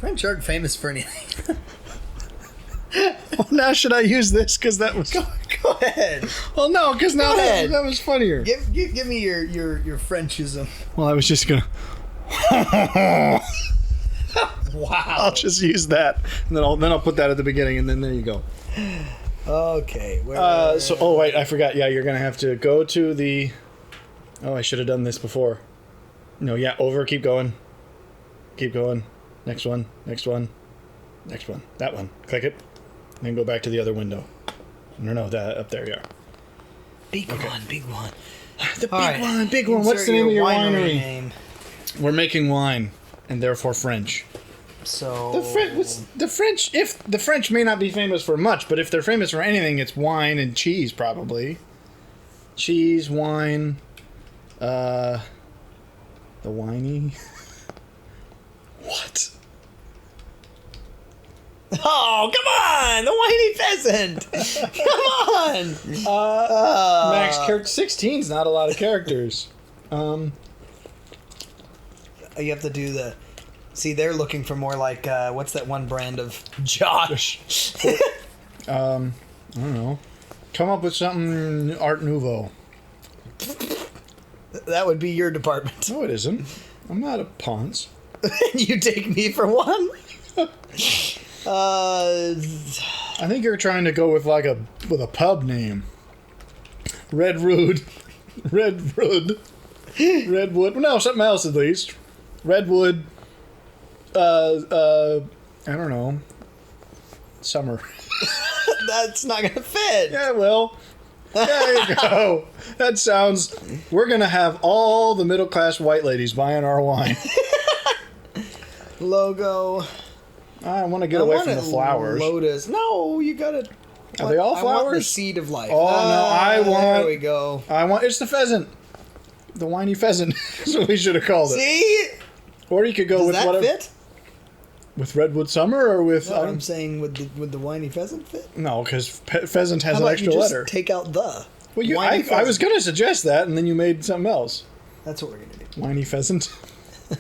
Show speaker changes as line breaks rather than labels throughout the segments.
French aren't famous for anything.
Well, now should I use this? Because that was...
Go ahead.
Well, no, because now that was funnier.
Give me your Frenchism.
Well, I was just going to...
Wow.
I'll just use that. And then I'll put that at the beginning, and then there you go.
Okay.
Oh, wait, I forgot. Yeah, you're going to have to go to the... Oh, I should have done this before. No, yeah, over. Keep going. Keep going. Next one. Next one. Next one. That one. Click it. And then go back to the other window. No, that up there you are.
Big one.
The big one. What's the name of your winery?
Name.
We're making wine, and therefore French.
So
The French, if the French may not be famous for much, but if they're famous for anything, it's wine and cheese, probably. Cheese, wine, the winey. What?
Oh, come on! The whiny pheasant! Come on!
Max character 16 is not a lot of characters.
You have to do the... See, they're looking for more like, what's that one brand of Josh?
I don't know. Come up with something Art Nouveau.
That would be your department.
No, it isn't. I'm not a Ponce.
You take me for one?
I think you're trying to go with a pub name. Redwood. Redwood. No, something else at least. Redwood. I don't know. Summer.
That's not gonna fit.
Yeah, well. There you go. That sounds... We're going to have all the middle-class white ladies buying our wine.
Logo.
I want to get away from the flowers.
Lotus. No, you gotta...
Are they all flowers?
I want the seed of life.
Oh, no, I want...
There we go.
It's the pheasant. The whiny pheasant. That's what we should have called it.
See?
Or you could go with whatever...
Does that fit?
With Redwood Summer or with...
No, I'm saying would the whiny pheasant fit?
No, because pheasant has an extra
you just
letter.
Take out the...
Well, I was going to suggest that, and then you made something else.
That's what we're going to do.
Whiny pheasant.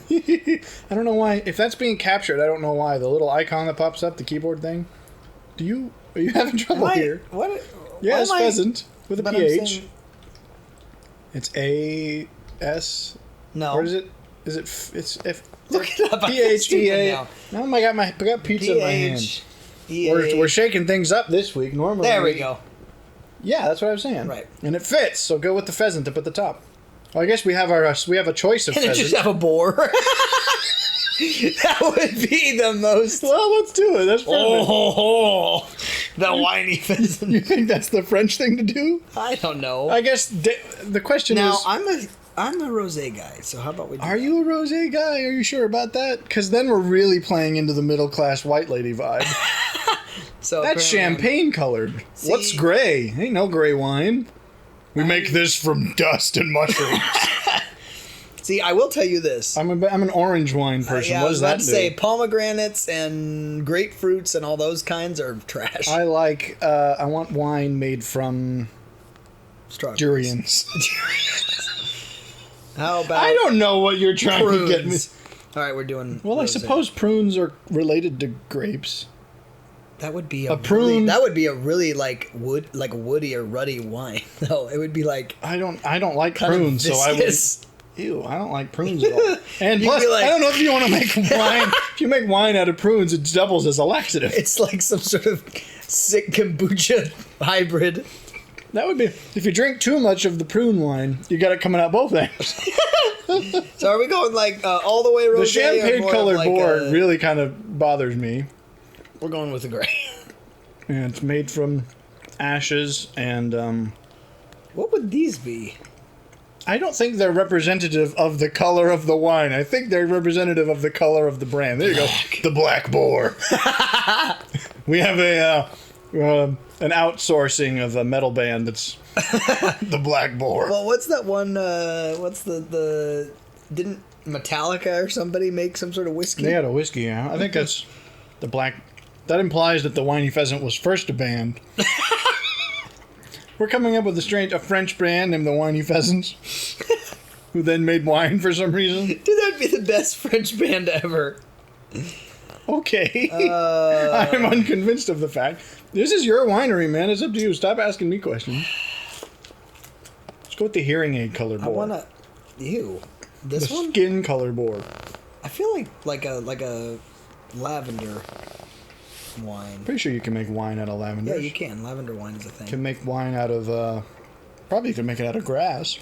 I don't know why. If that's being captured, I don't know why. The little icon that pops up, the keyboard thing. Are you having trouble here?
What?
Yes, pheasant with a PH. It's A-S.
No.
Or is it? It's F.
Look it up.
P-H-E-A. No, I got pizza in my hand. We're shaking things up this week. Normally.
There we go.
Yeah, that's what I was saying.
Right.
And it fits, so go with the pheasant up at the top. Well, I guess we have a choice of
Can
pheasant.
it just have a boar? That would be the most...
Well, let's do it. That's perfect.
Oh, the whiny pheasant.
You think that's the French thing to do?
I don't know.
I guess the question
now,
is...
I'm a rosé guy, so how about we do
Are you a rosé guy? Are you sure about that? Because then we're really playing into the middle-class white lady vibe.
So
that's champagne colored. What's gray? Ain't no gray wine. We make this from dust and mushrooms.
See, I will tell you this.
I'm an orange wine person. What does that do?
I was about to say pomegranates and grapefruits and all those kinds are trash.
I want wine made from durians.
How about
I don't know what you're trying to get me.
All right, we're doing...
Well, I suppose prunes are related to grapes.
That would be
a prune.
That would be a really woody or ruddy wine. No, it would be like
I don't like prunes, so I would. Ew, I don't like prunes at all. And
You'd
plus,
be like,
I don't know if you want to make wine. If you make wine out of prunes, it doubles as a laxative.
It's like some sort of sick kombucha hybrid.
That would be if you drink too much of the prune wine, you got it coming out both ends.
So are we going all the way rosé?
The champagne colored board really kind of bothers me.
We're going with the gray.
And it's made from ashes and
What would these be?
I don't think they're representative of the color of the wine. I think they're representative of the color of the brand. There you go. The Black Boar. We have an outsourcing of a metal band that's the Black Boar.
Well, what's that one? What's the didn't Metallica or somebody make some sort of whiskey?
They had a whiskey, yeah. I think that's the Black... That implies that the Whiny Pheasant was first a band. We're coming up with a French band named the Whiny Pheasants, who then made wine for some reason.
Dude, that'd be the best French band ever.
Okay. I'm unconvinced of the fact. This is your winery, man. It's up to you. Stop asking me questions. Let's go with the hearing aid color board.
I wanna. Ew. This
the
one.
Skin color board.
I feel like a lavender wine.
Pretty sure you can make wine out of lavender.
Yeah, you can. Lavender wine is a thing.
Can make wine out of. Probably you can make it out of grass.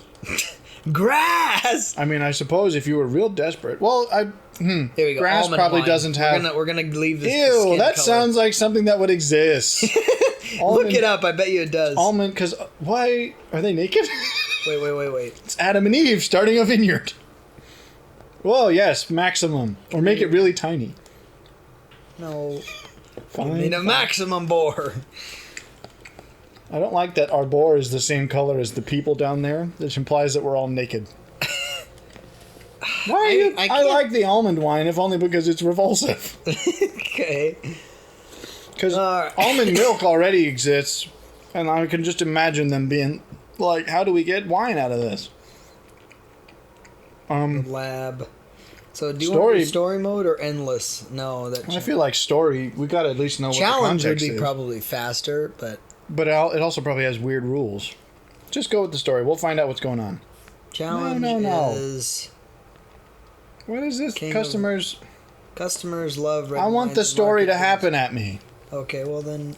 Grass.
I mean, I suppose if you were real desperate. Well,
Here we go.
Grass
Almond
probably
wine.
doesn't have.
We're gonna leave this.
Ew,
skin
that
color.
sounds like something that would exist.
Look it up. I bet you it does.
Almond, because why are they naked?
Wait.
It's Adam and Eve starting a vineyard. Whoa, yes, maximum, or make it really tiny.
No.
Fine.
I need a maximum bore.
I don't like that our boar is the same color as the people down there, which implies that we're all naked. Why are you? I like the almond wine, if only because it's revulsive.
Okay.
Because almond milk already exists, and I can just imagine them being like, "How do we get wine out of this?"
Lab. So do you want to do story mode or endless? No, that.
I feel like story. We got to at least know what the
challenge would
context
be
is.
probably faster, but
it also probably has weird rules. Just go with the story. We'll find out what's going on.
challenge
No.
is
What is this? Customers
love. Red
I want
wines
the
and
story to
market
happen at me.
goods. Okay, well then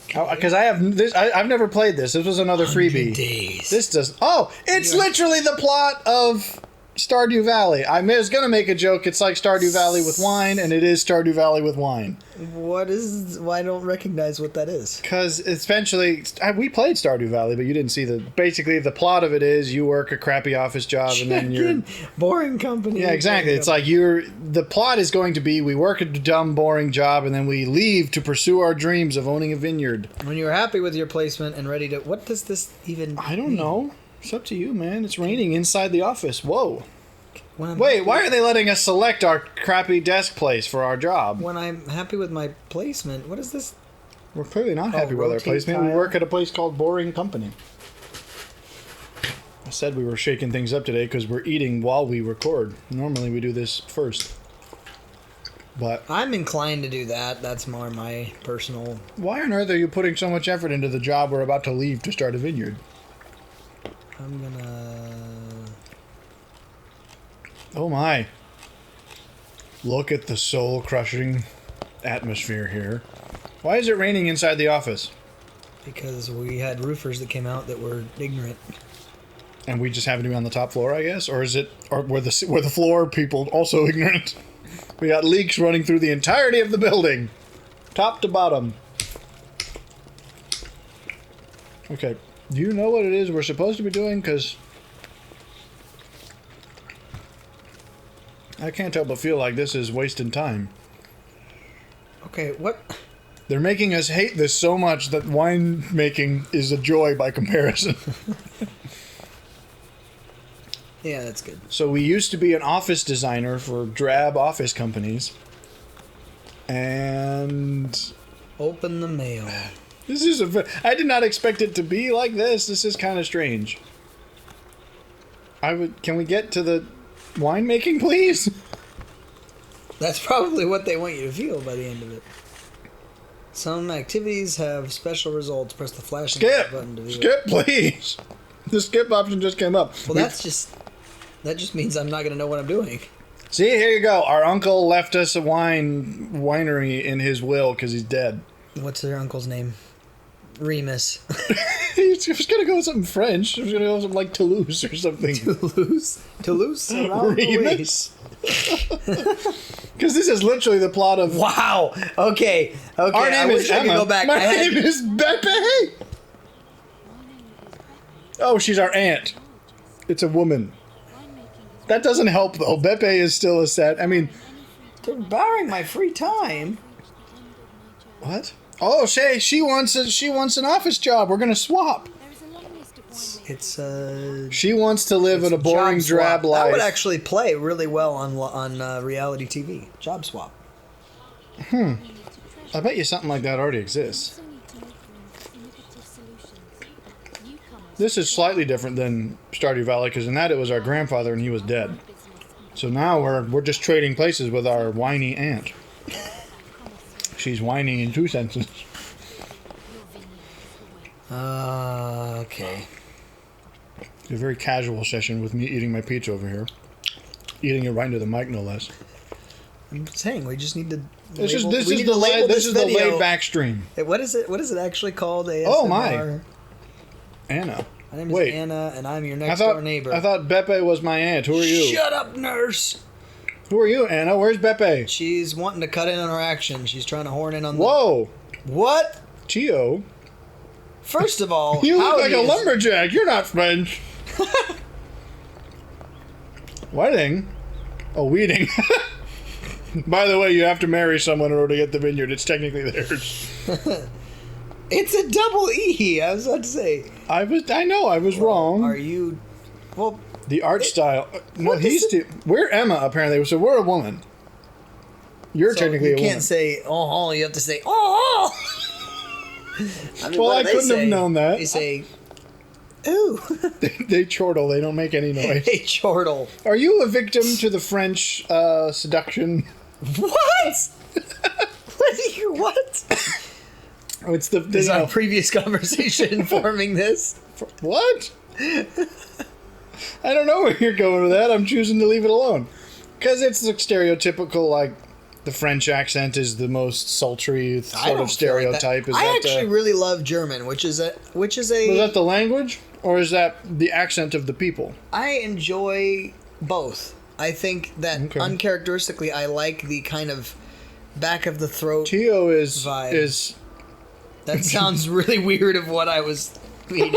Because I have this. I've never played this. This was another freebie.
days.
This does. Oh, it's literally the plot of Stardew Valley. I was gonna make a joke. It's like Stardew Valley with wine, and it is Stardew Valley with wine.
What is? Why I don't recognize what that is?
Because essentially, we played Stardew Valley, but you didn't see the. Basically, the plot of it is you work a crappy office job, and then you're
boring company.
Yeah, exactly. It's like the plot is going to be we work a dumb, boring job, and then we leave to pursue our dreams of owning a vineyard.
When you're happy with your placement and ready to, what does this even?
I don't know. It's up to you, man. It's raining inside the office. Whoa.
When
Wait, why are they letting us select our crappy desk place for our job?
When I'm happy with my placement, what is this?
We're clearly not happy with our
rotate
placement. We
tile.
work at a place called Boring Company. I said we were shaking things up today because we're eating while we record. Normally we do this first. But
I'm inclined to do that. That's more my personal.
why on earth are you putting so much effort into the job we're about to leave to start a vineyard?
I'm gonna.
Oh my. Look at the soul-crushing atmosphere here. Why is it raining inside the office?
Because we had roofers that came out that were ignorant.
And we just happen to be on the top floor, I guess? Or were the floor people also ignorant? We got leaks running through the entirety of the building. Top to bottom. Okay. Do you know what it is we're supposed to be doing? Because I can't help but feel like this is wasting time.
Okay, what?
They're making us hate this so much that wine making is a joy by comparison.
Yeah, that's good.
So we used to be an office designer for drab office companies. And
Open the mail.
this is I did not expect it to be like this. This is kind of strange. Can we get to the winemaking, please?
That's probably what they want you to feel by the end of it. Some activities have special results. Press the flashing button to view
Skip, please. The skip option just came up.
Well, that just means I'm not going to know what I'm doing.
See, here you go. Our uncle left us a winery in his will because he's dead.
What's their uncle's name? Remus.
He was going to go with something French. He was going to go with something like Toulouse or something.
Toulouse? Around the
Remus. Because this is literally the plot of...
Wow. Okay.
Our name is Emma.
I could go back.
My name is Beppe. Oh, she's our aunt. It's a woman. That doesn't help, though. Beppe is still a sad... I mean...
They're borrowing my free time.
What? Oh, she wants an office job. We're going to swap.
It's
She wants to live in a boring, drab life.
That would actually play really well on reality TV. Job swap.
I bet you something like that already exists. This is slightly different than Stardew Valley, because in that it was our grandfather and he was dead. So now we're just trading places with our whiny aunt. She's whining in 2 senses.
Okay.
It's a very casual session with me eating my pizza over here. Eating it right into the mic, no less.
I'm saying we just need to.
This is the laid back stream.
What is it? What is it actually called? ASMR?
Oh my, Anna.
My name is Anna, and I'm your next door neighbor.
I thought Beppe was my aunt. Who are you?
Shut up, nurse.
Who are you, Anna? Where's Beppe?
She's wanting to cut in on her action. She's trying to horn in on.
Whoa.
What?
Tio.
First of all,
you look like a lumberjack. You're not French. Wedding? Oh, weeding. By the way, you have to marry someone in order to get the vineyard. It's technically theirs.
It's a double E. I was about to say.
I know. I was wrong.
Are you? Well,
the art style. No, we're Emma apparently. So we're a woman. You're technically a woman.
You can't say oh. You have to say oh.
I mean, well, I couldn't have known that.
They say, ooh.
they chortle. They don't make any noise.
They chortle.
Are you a victim to the French seduction?
What? What?
Oh, it's the
Is our previous conversation informing this?
What? I don't know where you're going with that. I'm choosing to leave it alone. Because it's the stereotypical, like, the French accent is the most sultry sort of stereotype.
Like I actually really love German, which is a. Was
that the language, or is that the accent of the people?
I enjoy both. I think that uncharacteristically, I like the kind of back of the throat.
Tio
vibe. That sounds really weird of what I was reading.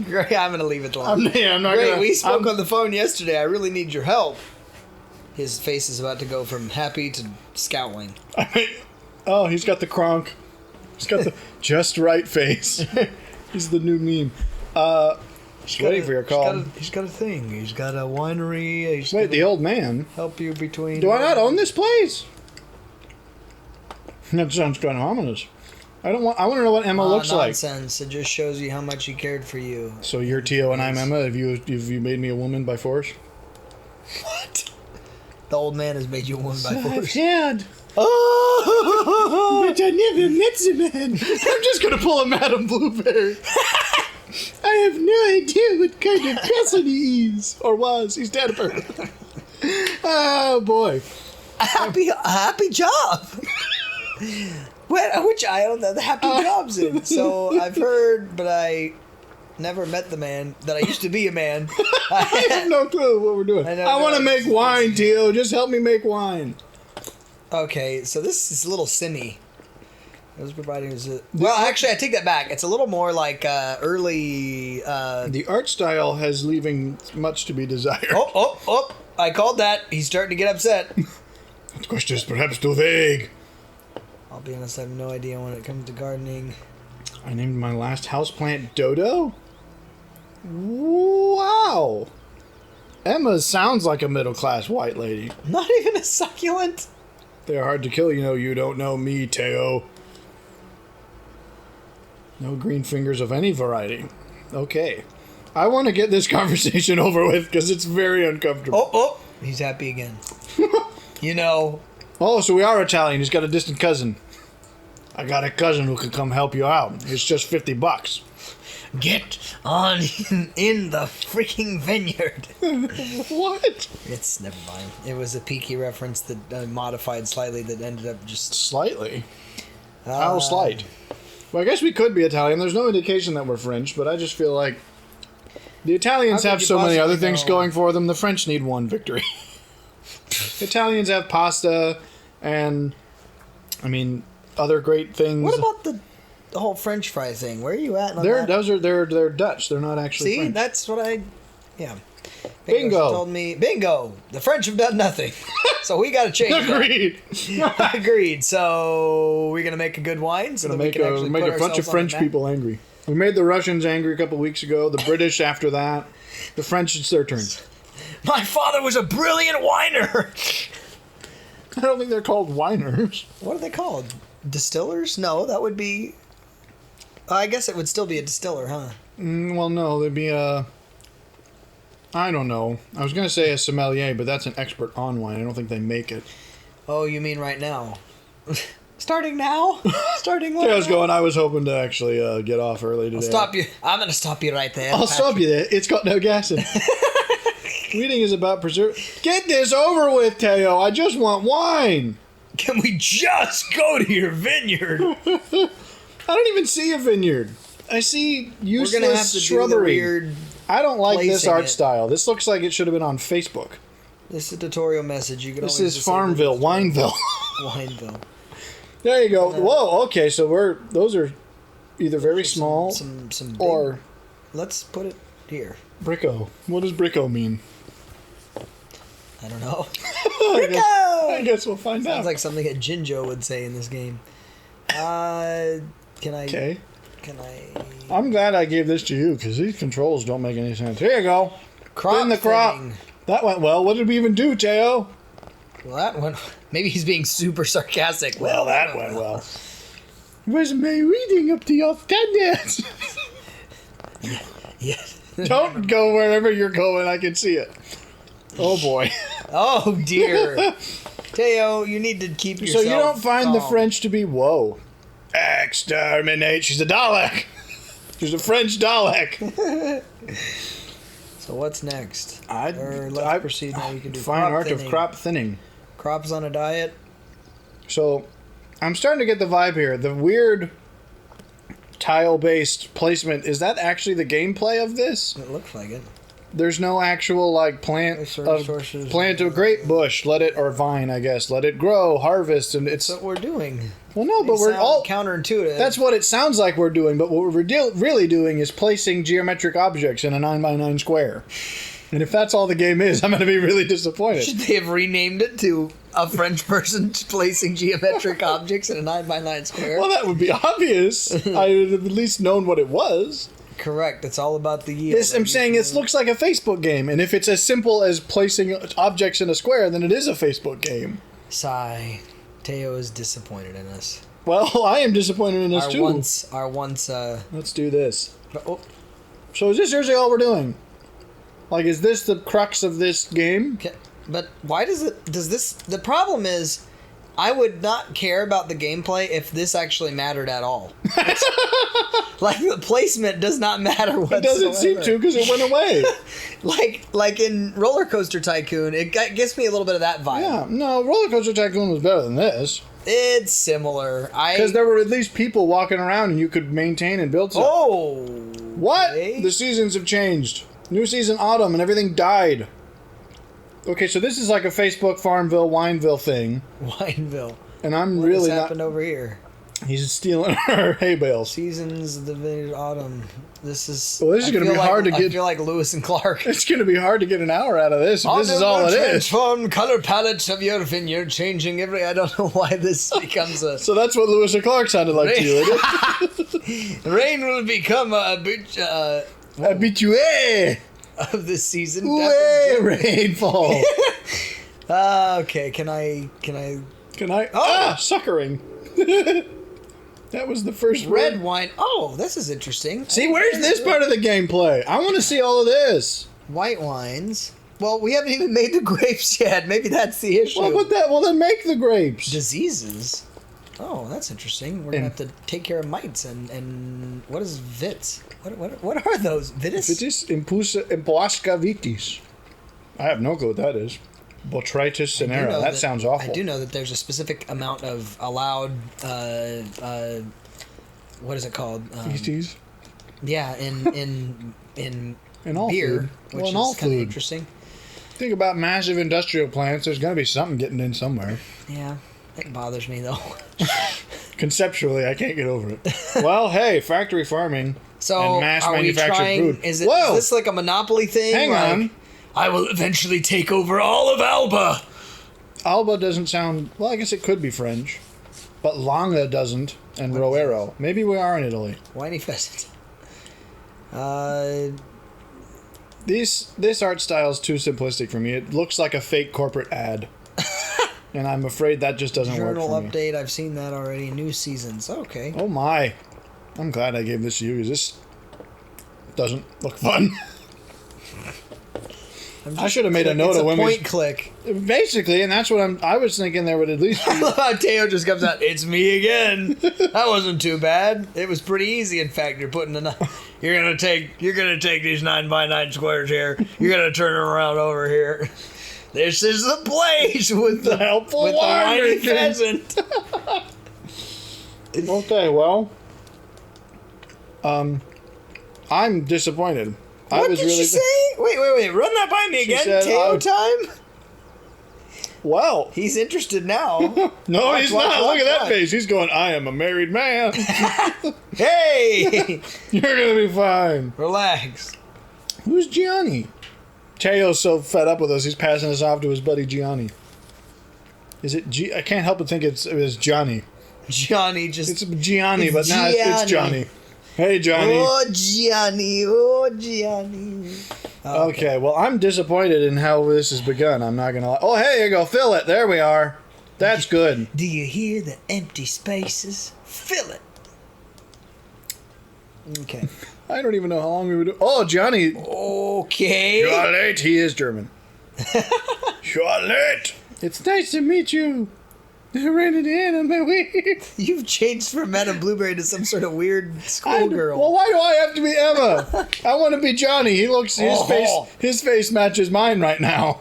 Great, I'm gonna leave it alone.
I'm not
Great, we spoke on the phone yesterday. I really need your help. His face is about to go from happy to scowling.
Oh, he's got the cronk. He's got the just right face. He's the new meme. Just waiting for your call.
He's got a thing. He's got a winery.
Wait, the old man?
Help you between...
Do I not own this place? That sounds kind of ominous. I want to know what Emma looks
nonsense. It just shows you how much he cared for you.
So you're Tio and I'm Emma? Have you made me a woman by force?
What? The old man has made you a woman by force.
Dad. Oh, but I never met the man. I'm just gonna pull a Madame Blueberry. I have no idea what kind of person he is or was. He's dead apparently. Oh boy,
a happy job. Which I don't know the happy jobs in. So I've heard, but I never met the man that I used to be a man.
I have no clue what we're doing. I want to make wine, Tio. Just help me make wine.
Okay, so this is a little simmy. It was providing well, actually, I take that back. It's a little more like early.
The art style has leaving much to be desired.
Oh! I called that. He's starting to get upset.
That question is perhaps too vague.
I'll be honest, I have no idea when it comes to gardening.
I named my last houseplant Dodo? Wow! Emma sounds like a middle-class white lady.
Not even a succulent?
They're hard to kill, you don't know me, Teo. No green fingers of any variety. Okay. I want to get this conversation over with, because it's very uncomfortable.
Oh! He's happy again.
Oh, so we are Italian. He's got a distant cousin. I got a cousin who can come help you out. It's just $50.
Get on in the freaking vineyard.
What?
It's never mind. It was a peaky reference that modified slightly that ended up just...
Slightly? How slight? Well, I guess we could be Italian. There's no indication that we're French, but I just feel like the Italians have so many other things going for them. The French need one victory. Italians have pasta and, other great things.
What about the whole French fry thing? Where are you at?
They're Dutch. They're not actually French.
That's what yeah.
Bingo.
Told me, bingo. The French have done nothing, so we got to change.
Agreed.
Agreed. So we're gonna make a good wine. So
make a bunch of French people angry. We made the Russians angry a couple weeks ago. The British after that. The French, it's their turn.
My father was a brilliant whiner.
I don't think they're called whiners.
What are they called? Distillers? No, that would be... I guess it would still be a distiller, huh?
Well, no, there'd be a... I don't know. I was going to say a sommelier, but that's an expert on wine. I don't think they make it.
Oh, you mean right now? Starting now? Starting right
I was
now?
going, I was hoping to actually get off early today.
I'll stop you. I'm going to stop you right there.
I'll stop you there. It's got no gas in it. Reading is about preserve. Get this over with, Teo. I just want wine.
Can we just go to your vineyard?
I don't even see a vineyard. I see useless
We're gonna have to
shrubbery.
do the weird.
I don't like this
placing
art
it.
style. This looks like it should have been on Facebook.
This is a tutorial message. You can.
This
always
is
disable
Farmville,
this.
Wineville.
Wineville.
There you go. Whoa. Okay, so those are either very small
Some big,
or
let's put it here.
bricko. What does bricko mean?
I don't know.
I guess we'll find out.
Sounds like something that Jinjo would say in this game. Can I?
Okay.
Can I?
I'm glad I gave this to you because these controls don't make any sense. Here you go.
Crop
In the crop.
thing.
That went well. What did we even do, Teo?
Well, that one. Maybe he's being super sarcastic.
Well, that went well. Was my reading up to your standards?
Yeah.
Don't go wherever you're going. I can see it. Oh boy.
Oh dear. Teo, you need to keep
So
yourself
you don't find the
calm.
French to be whoa. Exterminate. She's a Dalek. She's a French Dalek.
So what's next?
I
Let's proceed now. You can do
fine
crop
art
thinning.
of crop thinning.
Crops on a diet.
So I'm starting to get the vibe here. The weird tile-based placement, is that actually the gameplay of this?
It looks like it.
There's no actual like plant
Resources.
a grape bush, let it, or vine, I guess, let it grow, harvest, and it's
That's what we're doing.
well, no, but
They
we're
sound
all
counterintuitive.
that's what it sounds like we're doing. But what we're really doing is placing geometric objects in a 9x9 square. And if that's all the game is, I'm going to be really disappointed.
Should they have renamed it to a French person placing geometric objects in a 9x9 square?
Well, that would be obvious. I would have at least known what it was.
Correct. It's all about the yield.
I'm saying it looks like a Facebook game, and if it's as simple as placing objects in a square, then it is a Facebook game.
Sigh. Teo is disappointed in us.
Well, I am disappointed in this too.
Our once.
Let's do this.
Oh,
So is this seriously all we're doing? Like, is this the crux of this game?
okay. But why does this? The problem is, I would not care about the gameplay if this actually mattered at all. Like, the placement does not matter whatsoever.
It doesn't seem to because it went away.
like in Roller Coaster Tycoon, it gets me a little bit of that vibe.
Yeah, no, Roller Coaster Tycoon was better than this.
It's similar.
Because there were at least people walking around and you could maintain and build stuff.
Oh!
What?
okay.
The seasons have changed. New season, autumn, and everything died. Okay, so this is like a Facebook Farmville, Wineville thing.
Wineville.
And I'm
What
really
has
not...
happened over here?
He's stealing our hay bales.
Seasons of the vineyard autumn. This is.
Well, this is
I
gonna
feel
be
like-
hard to
I
get-
feel like Lewis and Clark.
It's going to be hard to get an hour out of this if this is all it is.
Transform color palettes of your vineyard, changing every. I don't know why this becomes a.
So that's what Lewis and Clark sounded like to you, isn't it?
Rain will become
Habitué!
of this season.
Way rainfall!
Okay, can I?
Can I?
Oh!
Ah! Suckering! That was the first
Red
word.
wine. Oh, this is interesting.
See, where's this part of the gameplay? I want to see all of this.
White wines. Well, we haven't even made the grapes yet. Maybe that's the issue.
Well, then make the grapes.
Diseases. Oh, that's interesting. We're gonna have to take care of mites and what is vits? What are those? Vitis?
Vitis impoasca vitis. I have no clue what that is. Botrytis cinerea. That sounds awful.
I do know that there's a specific amount of allowed. What is it called?
Feces?
Yeah, in
all
beer,
food.
which
Well, in all
is kind of
food.
interesting.
Think about massive industrial plants. There's going to be something getting in somewhere.
Yeah, it bothers me though.
Conceptually, I can't get over it. Well, hey, factory farming
So
and mass
are we
manufactured
trying?
food.
Is
Whoa!
this like a monopoly thing?
Hang
like,
on.
I will eventually take over all of Alba.
Alba doesn't sound... Well, I guess it could be French. But Longa doesn't, and Roero. Maybe we are in Italy.
Whiny pheasant.
This art style is too simplistic for me. It looks like a fake corporate ad. And I'm afraid that just doesn't work
Journal
for me.
update. I've seen that already. New seasons. Okay.
Oh my. I'm glad I gave this to you, because this doesn't look fun. I should have made a note
It's
of
a
when
point click.
Basically, and that's what I was thinking there would at least be.
I love how Teo just comes out. It's me again. That wasn't too bad. It was pretty easy. In fact, you're gonna take these 9x9 squares here. You're gonna turn them around over here. This is the place with the
helpful
with the
wine
whiny
making.
pheasant.
Okay, well, I'm disappointed.
What did she say? Wait. Run that by me
She
again.
said,
Teo time?
Well,
He's interested now.
no,
Watch,
he's
watch,
not.
watch,
Look at that
watch.
face. He's going, I am a married man.
Hey!
You're going to be fine.
Relax.
Who's Gianni? Teo's so fed up with us, he's passing us off to his buddy Gianni. Is it I can't help but think it was Johnny.
Johnny just...
It's Gianni,
It's
but now it's
Gianni.
Johnny. Hey, Johnny.
Oh, Gianni. Oh, Gianni.
Okay, well, I'm disappointed in how this has begun. I'm not going to lie. Oh, hey, you go. Fill it. There we are. That's good.
Do you hear the empty spaces? Fill it. Okay.
I don't even know how long we would do. Oh, Johnny.
Okay.
You're late. He is German. You're late. It's nice to meet you. I ran it in on my way.
You've changed from Madame Blueberry to some sort of weird schoolgirl.
Well, why do I have to be Emma? I want to be Johnny. He looks his face matches mine right now.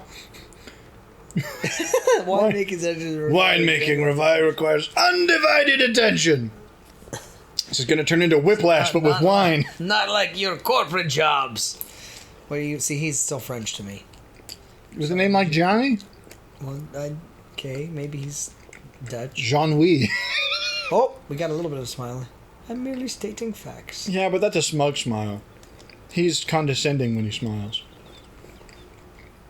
Winemaking requires undivided attention. This is going to turn into whiplash, but with wine.
Not like your corporate jobs. Well, you see, he's still French to me.
Was the name like Johnny?
Well, okay, maybe he's Dutch.
Jean-Louis.
Oh, we got a little bit of smiling. I'm merely stating facts.
Yeah, but that's a smug smile. He's condescending when he smiles.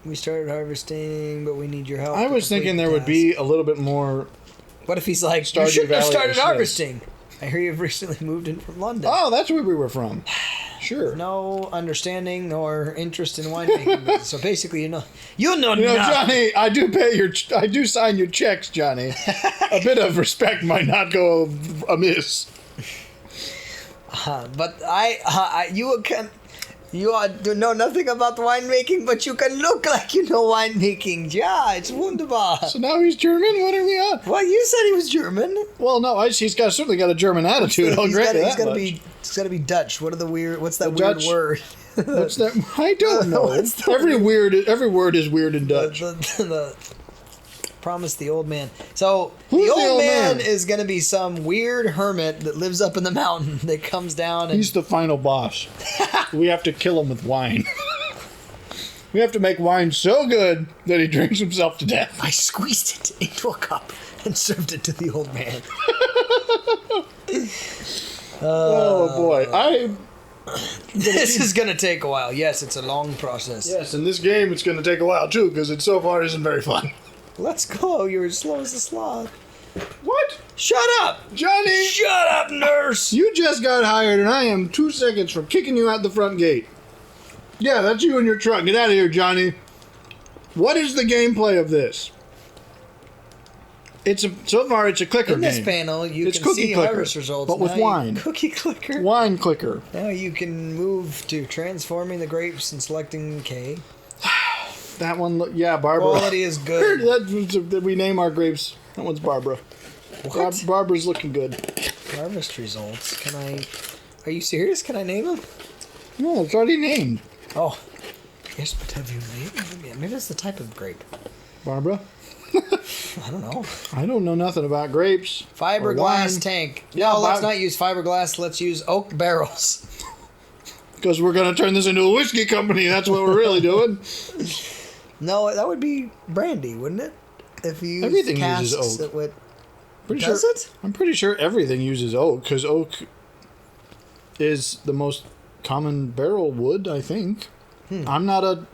We started harvesting, but we need your help.
I was thinking there would be a little bit more...
What if he's like,
Stardew
you shouldn't have
Valley
started
or
harvesting? I hear you've recently moved in from London.
Oh, that's where we were from. Sure.
No understanding nor interest in winemaking. So basically, you know nothing.
Johnny, I do sign your checks, Johnny. A bit of respect might not go amiss.
But you do know nothing about winemaking, but you can look like you know winemaking. Yeah, it's wunderbar.
So now he's German? What are we on?
Well, you said he was German.
Well, no, he's certainly got a German attitude. I'll grant you that much.
It's got to be Dutch. What's that weird
Dutch?
word?
What's that? I don't know.
What's the
Every word is weird in Dutch.
Promise the old man. So
Who's
the old man
man?
is going to be some weird hermit that lives up in the mountain that comes down and
He's the final boss. We have to kill him with wine. We have to make wine so good that he drinks himself to death.
I squeezed it into a cup and served it to the old man.
Oh boy,
This is going to take a while. Yes, it's a long process.
yes, in this game it's going to take a while too because it so far isn't very fun.
Let's go. You're as slow as a sloth.
What?
Shut up!
Johnny!
Shut up, nurse!
You just got hired and I am 2 seconds from kicking you out the front gate. Yeah, that's you in your truck. Get out of here, Johnny. What is the gameplay of this? So far it's a clicker
In this
game.
panel, you
It's
can
cookie
see
clicker,
harvest results.
but with
Now you-
wine.
Cookie clicker.
Wine clicker.
Now you can move to transforming the grapes and selecting K.
That one, yeah, Barbara.
Quality is good.
That we name our grapes. That one's Barbara.
What?
Barbara's looking good.
Harvest results. Can I... Are you serious? Can I name them?
No, it's already named.
Oh. Yes, but have you named them? Maybe that's the type of grape.
Barbara?
I don't know.
I don't know nothing about grapes.
Fiberglass
wine.
tank.
Yeah,
No, let's not use fiberglass. Let's use oak barrels.
Because we're going to turn this into a whiskey company. That's what we're really doing.
No, that would be brandy, wouldn't it? If you use
Everything
casks
uses oak.
that would...
Pretty
Does
sure,
it?
I'm pretty sure everything uses oak because oak is the most common barrel wood, I think. I'm not a...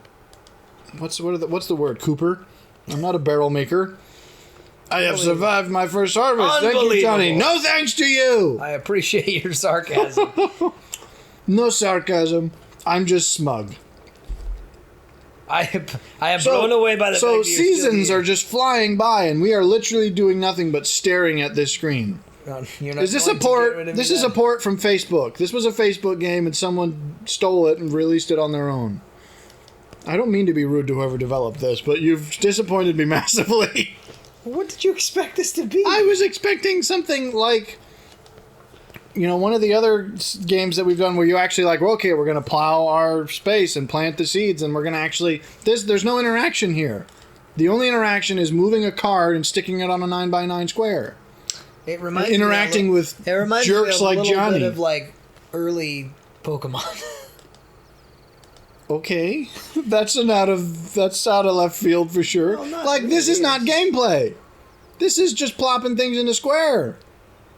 What's the word? Cooper? I'm not a barrel maker. I have survived my first harvest. Thank you, Johnny. No thanks to you.
I appreciate your sarcasm.
No sarcasm. I'm just smug.
I am blown away by the
So
fact that you're still
seasons
here.
are just flying by, and we are literally doing nothing but staring at this screen.
You're not
Is this a
going to get rid
port?
of
This
me
is a
then?
port from Facebook. This was a Facebook game, and someone stole it and released it on their own. I don't mean to be rude to whoever developed this, but you've disappointed me massively.
What did you expect this to be?
I was expecting something like, one of the other games that we've done where you actually like, well, okay, we're going to plow our space and plant the seeds, and we're going to actually... There's no interaction here. The only interaction is moving a card and sticking it on a 9x9 square.
It reminds
interacting with jerks like Johnny.
Bit of like early Pokemon.
Okay, that's out of left field for sure.
Well,
like
really.
This is not gameplay. This is just plopping things in a square.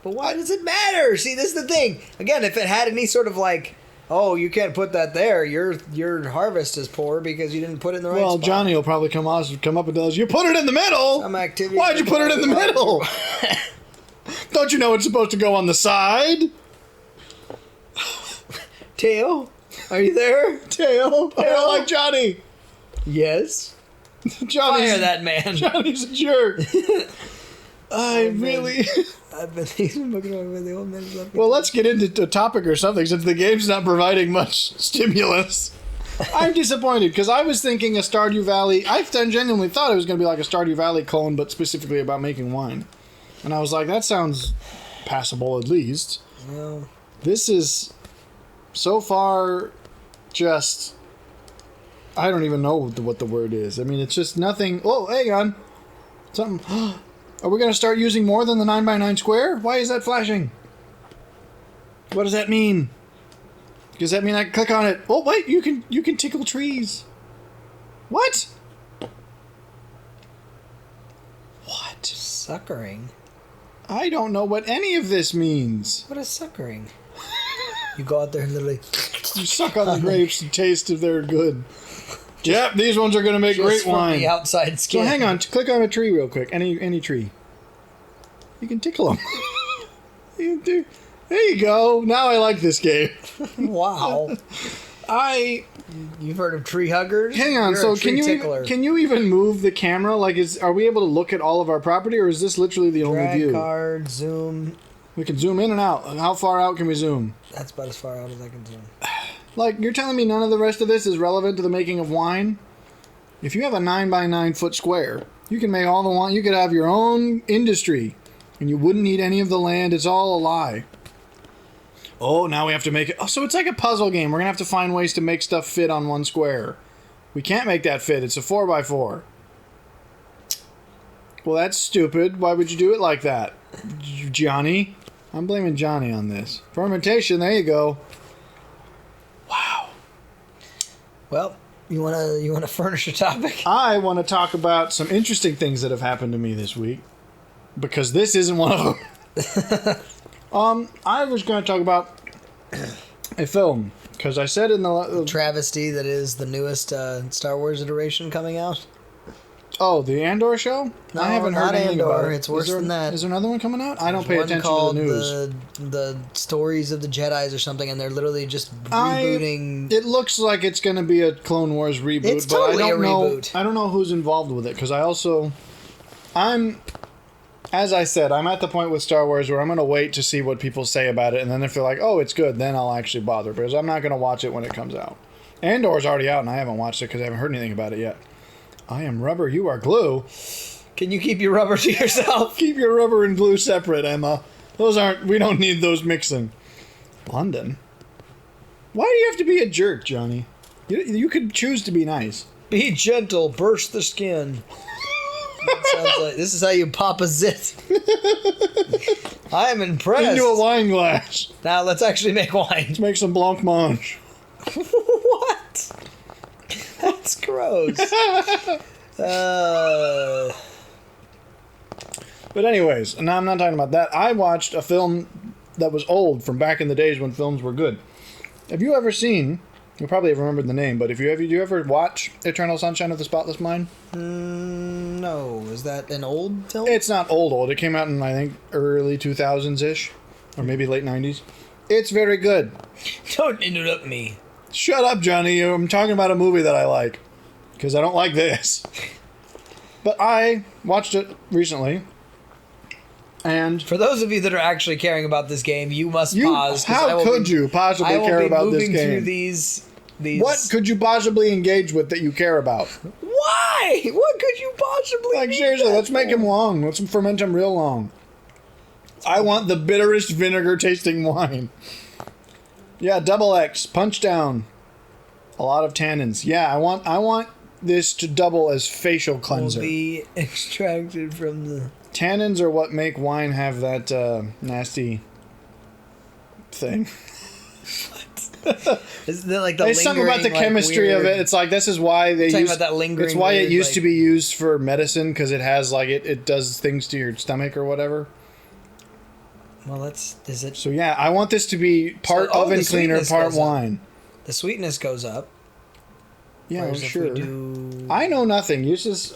But why does it matter? See, this is the thing. Again, if it had any sort of like, oh, you can't put that there. Your harvest is poor because you didn't put it in the right spot.
Well, Johnny will probably come up and tell us, you put it in the middle.
Some activity.
Why'd you put it in the middle? Don't you know it's supposed to go on the side?
Tail, are you there?
Tail, I don't like Johnny.
Yes. Fire that man.
Johnny's a jerk. I've been
looking over the old man's left.
Well, let's get into a topic or something since the game's not providing much stimulus. I'm disappointed because I was thinking a Stardew Valley. I genuinely thought it was going to be like a Stardew Valley clone, but specifically about making wine. And I was like, that sounds passable at least.
Well,
this is so far just... I don't even know what the word is. I mean, it's just nothing... Oh, hang on. Something... Are we going to start using more than the 9x9 square? Why is that flashing? What does that mean? Does that mean I can click on it? Oh, wait, you can tickle trees. What? What?
Suckering?
I don't know what any of this means.
What is suckering? You go out there and literally...
You suck on the grapes and taste if they're good. Yep, these ones are going to make great wine.
From the outside skin.
So hang on, click on a tree real quick. Any tree. You can tickle them. There you go. Now I like this game.
Wow. You've heard of tree huggers?
Hang on, so can you even move the camera? Like, are we able to look at all of our property, or is this literally the only view?
Drag card, zoom.
We can zoom in and out. How far out can we zoom?
That's about as far out as I can zoom.
Like, you're telling me none of the rest of this is relevant to the making of wine? If you have a 9x9 foot square, you can make all the wine. You could have your own industry, and you wouldn't need any of the land. It's all a lie. Oh, now we have to make it. Oh, so it's like a puzzle game. We're going to have to find ways to make stuff fit on one square. We can't make that fit. It's a 4x4. Well, that's stupid. Why would you do it like that? Johnny? I'm blaming Johnny on this. Fermentation, there you go. Wow.
Well, you wanna furnish a topic?
I want to talk about some interesting things that have happened to me this week, because this isn't one of them. I was going to talk about a film, because I said in the
travesty that is the newest Star Wars iteration coming out.
Oh, the Andor show?
No,
I haven't heard anything
Andor.
about it.
It's worse than that.
Is there another one coming out? I don't pay
There's
attention
one
to the news.
The Stories of the Jedis or something, and they're literally just rebooting.
It looks like it's going to be a Clone Wars reboot,
It's
but
totally
I don't
a
know.
reboot.
I don't know who's involved with it, because as I said, I'm at the point with Star Wars where I'm going to wait to see what people say about it, and then if they're like, oh, it's good, then I'll actually bother, because I'm not going to watch it when it comes out. Andor's already out, and I haven't watched it because I haven't heard anything about it yet. I am rubber, you are glue.
Can you keep your rubber to yourself?
Keep your rubber and glue separate, Emma. We don't need those mixing. London? Why do you have to be a jerk, Johnny? You could choose to be nice.
Be gentle, burst the skin. Sounds like this is how you pop a zit. I am impressed.
Into a wine glass.
Now let's actually make wine.
Let's make some blancmange.
What? That's gross.
But anyways, now I'm not talking about that. I watched a film that was old from back in the days when films were good. Have you ever seen? You probably have remembered the name, but did you ever watch Eternal Sunshine of the Spotless Mind?
No. Is that an old film?
It's not old. It came out in, I think, early 2000s-ish, or maybe late 90s. It's very good.
Don't interrupt me.
Shut up, Johnny. I'm talking about a movie that I like, because I don't like this. But I watched it recently, and
for those of you that are actually caring about this game, you must pause.
How could you possibly care about this game?
I will be moving through these these.
What could you possibly engage with that you care about?
Why? What could you possibly?
Like,
need
seriously,
that
let's make
for?
them long. Let's ferment them real long. I want the bitterest vinegar tasting wine. Yeah, double X, punch down. A lot of tannins. Yeah, I want this to double as facial cleanser.
Will be extracted from the...
Tannins are what make wine have that nasty thing.
Is that like the
There's something about the chemistry of it. It's like, this is why they use...
about that lingering
It's why it
weird,
used
like-
to be used for medicine, because it has, like, it does things to your stomach or whatever.
Well, is it...
So, yeah, I want this to be part oven
the
cleaner,
sweetness
part
goes up.
wine.
The sweetness goes up.
Yeah,
Whereas if we
sure.
do...
I know nothing.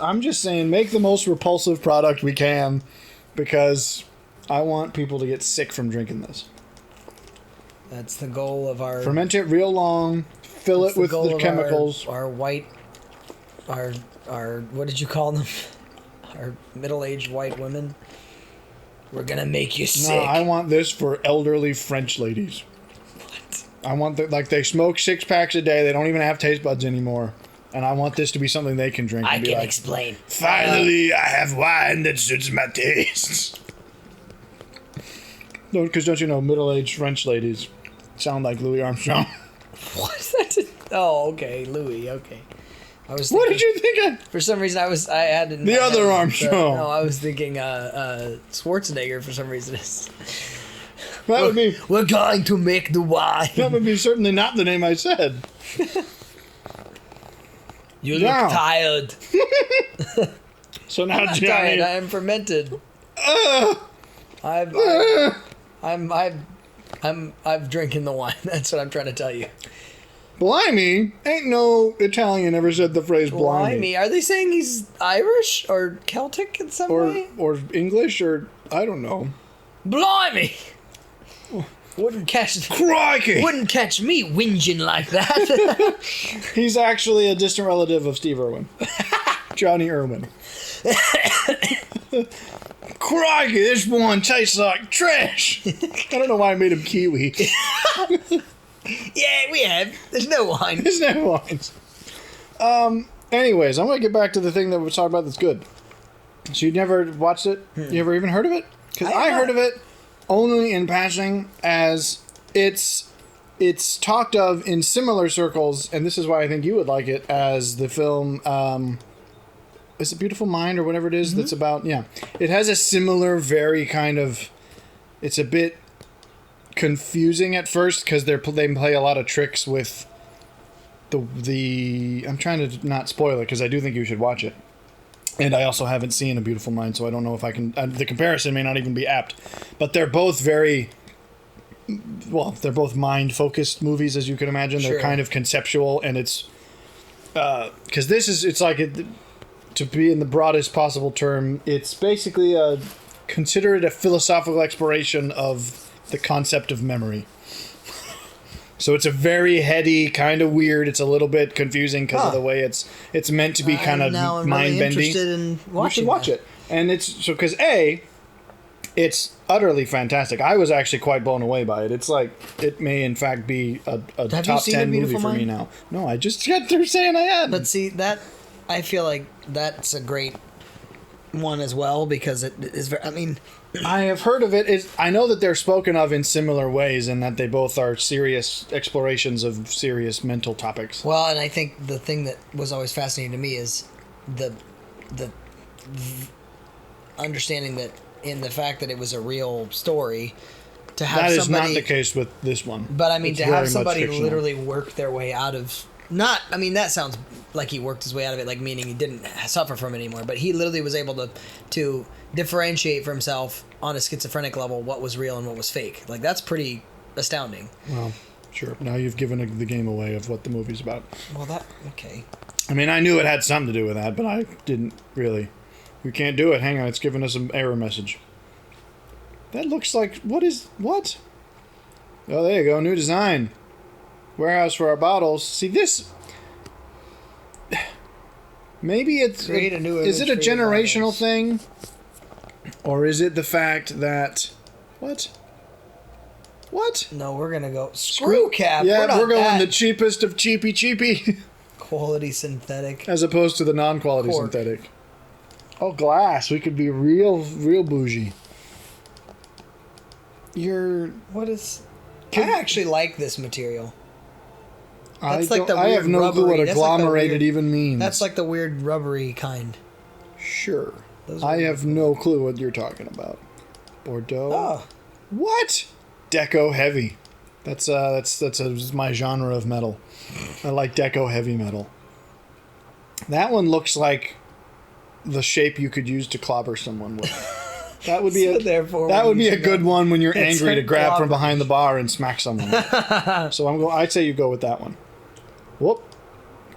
I'm just saying, make the most repulsive product we can, because I want people to get sick from drinking this.
That's the goal of our...
Ferment it real long, fill it with the chemicals.
Our white... Our... What did you call them? Our middle-aged white women? We're gonna make you sick.
No, I want this for elderly French ladies.
What?
I want they smoke 6 packs a day. They don't even have taste buds anymore. And I want this to be something they can drink.
I
And be
can
like,
explain.
finally, I have wine that suits my tastes. No, because don't you know, middle-aged French ladies sound like Louis Armstrong.
What's that? Oh, okay, Louis. Okay. I was.
What
thinking,
did you think of?
For some reason, I had in
The
my
other
head
Armstrong.
no, I was thinking Schwarzenegger for some reason.
That would be
We're going to make the wine.
that would be certainly not the name I said.
You
Yeah.
look tired.
So now
I'm not
Johnny,
tired. I am fermented. I'm drinking the wine. That's what I'm trying to tell you.
blimey, ain't no Italian ever said the phrase blimey.
Blimey. Are they saying he's Irish or Celtic in some way?
Or English, or I don't know.
Blimey. Wouldn't catch
Crikey!
me whinging like that.
He's actually a distant relative of Steve Irwin. Johnny Irwin. Crikey, this one tastes like trash. I don't know why I made him Kiwi.
Yeah, we have. There's no wine.
There's no wines. Anyways, I'm going to get back to the thing that we're talking about that's good. So you never watched it? You ever even heard of it? Because I heard of it only in passing, as it's talked of in similar circles, and this is why I think you would like it, as the film, is it Beautiful Mind or whatever it is that's about, yeah. It has a similar, very kind of, it's a bit confusing at first, because they play a lot of tricks with the I'm trying to not spoil it, because I do think you should watch it. And I also haven't seen A Beautiful Mind, so I don't know if I can... the comparison may not even be apt. But they're both very... Well, they're both mind-focused movies, as you can imagine.
Sure.
They're kind of conceptual, and it's... Because this is... It's like... to be in the broadest possible term, it's basically consider it a philosophical exploration of the concept of memory. So it's a very heady, kind of weird. It's a little bit confusing because of the way it's meant to be kind of
now I'm
mind
really
bending.
interested in
You
watching
should watch
that.
it, and it's so because it's utterly fantastic. I was actually quite blown away by it. It's like it may in fact be a
you
top
seen A
10 movie
Beautiful
for me
Mind?
now. No, I just got through saying I had.
But see, that I feel like that's a great one as well, because it is very... I mean...
I have heard of it. I know that they're spoken of in similar ways, and that they both are serious explorations of serious mental topics.
Well, and I think the thing that was always fascinating to me is the understanding that in the fact that it was a real story, to have
That is
somebody...
not the case with this one.
But I mean,
It's
to
very
have
much
somebody
fictional.
literally work their way out of... Not... I mean, that sounds like he worked his way out of it, like meaning he didn't suffer from it anymore. But he literally was able to differentiate for himself on a schizophrenic level what was real and what was fake. Like, that's pretty astounding.
Well, sure. Now you've given the game away of what the movie's about.
Well, that... Okay.
I mean, I knew it had something to do with that, but I didn't really. We can't do it. Hang on, it's giving us an error message. That looks like... What? Oh, there you go. New design. Warehouse for our bottles. See, this... Maybe it's...
Create a new
Is it a
image for your
generational
bottles.
thing? Or is it the fact that... What? What?
No, we're gonna go screw cap.
Yeah, we're going
that.
the cheapest of cheapy.
Quality synthetic.
As opposed to the non-quality
Cork.
synthetic. Oh, glass. We could be real bougie.
What is? I actually like this material.
I
That's like the
I have
weird
no clue what
rubbery- that's like the
agglomerated
weird-
even means.
That's like the weird rubbery kind.
Sure.
Those
I
are
have no clue what you're talking about. Bordeaux.
Oh,
What? Deco heavy. That's my genre of metal. I like deco heavy metal. That one looks like the shape you could use to clobber someone with. That would be
So therefore
that
we
would be
use
a good one when you're
It's
angry
a
to grab from
clobber.
behind the bar and smack someone. So I'd say you go with that one. Whoop.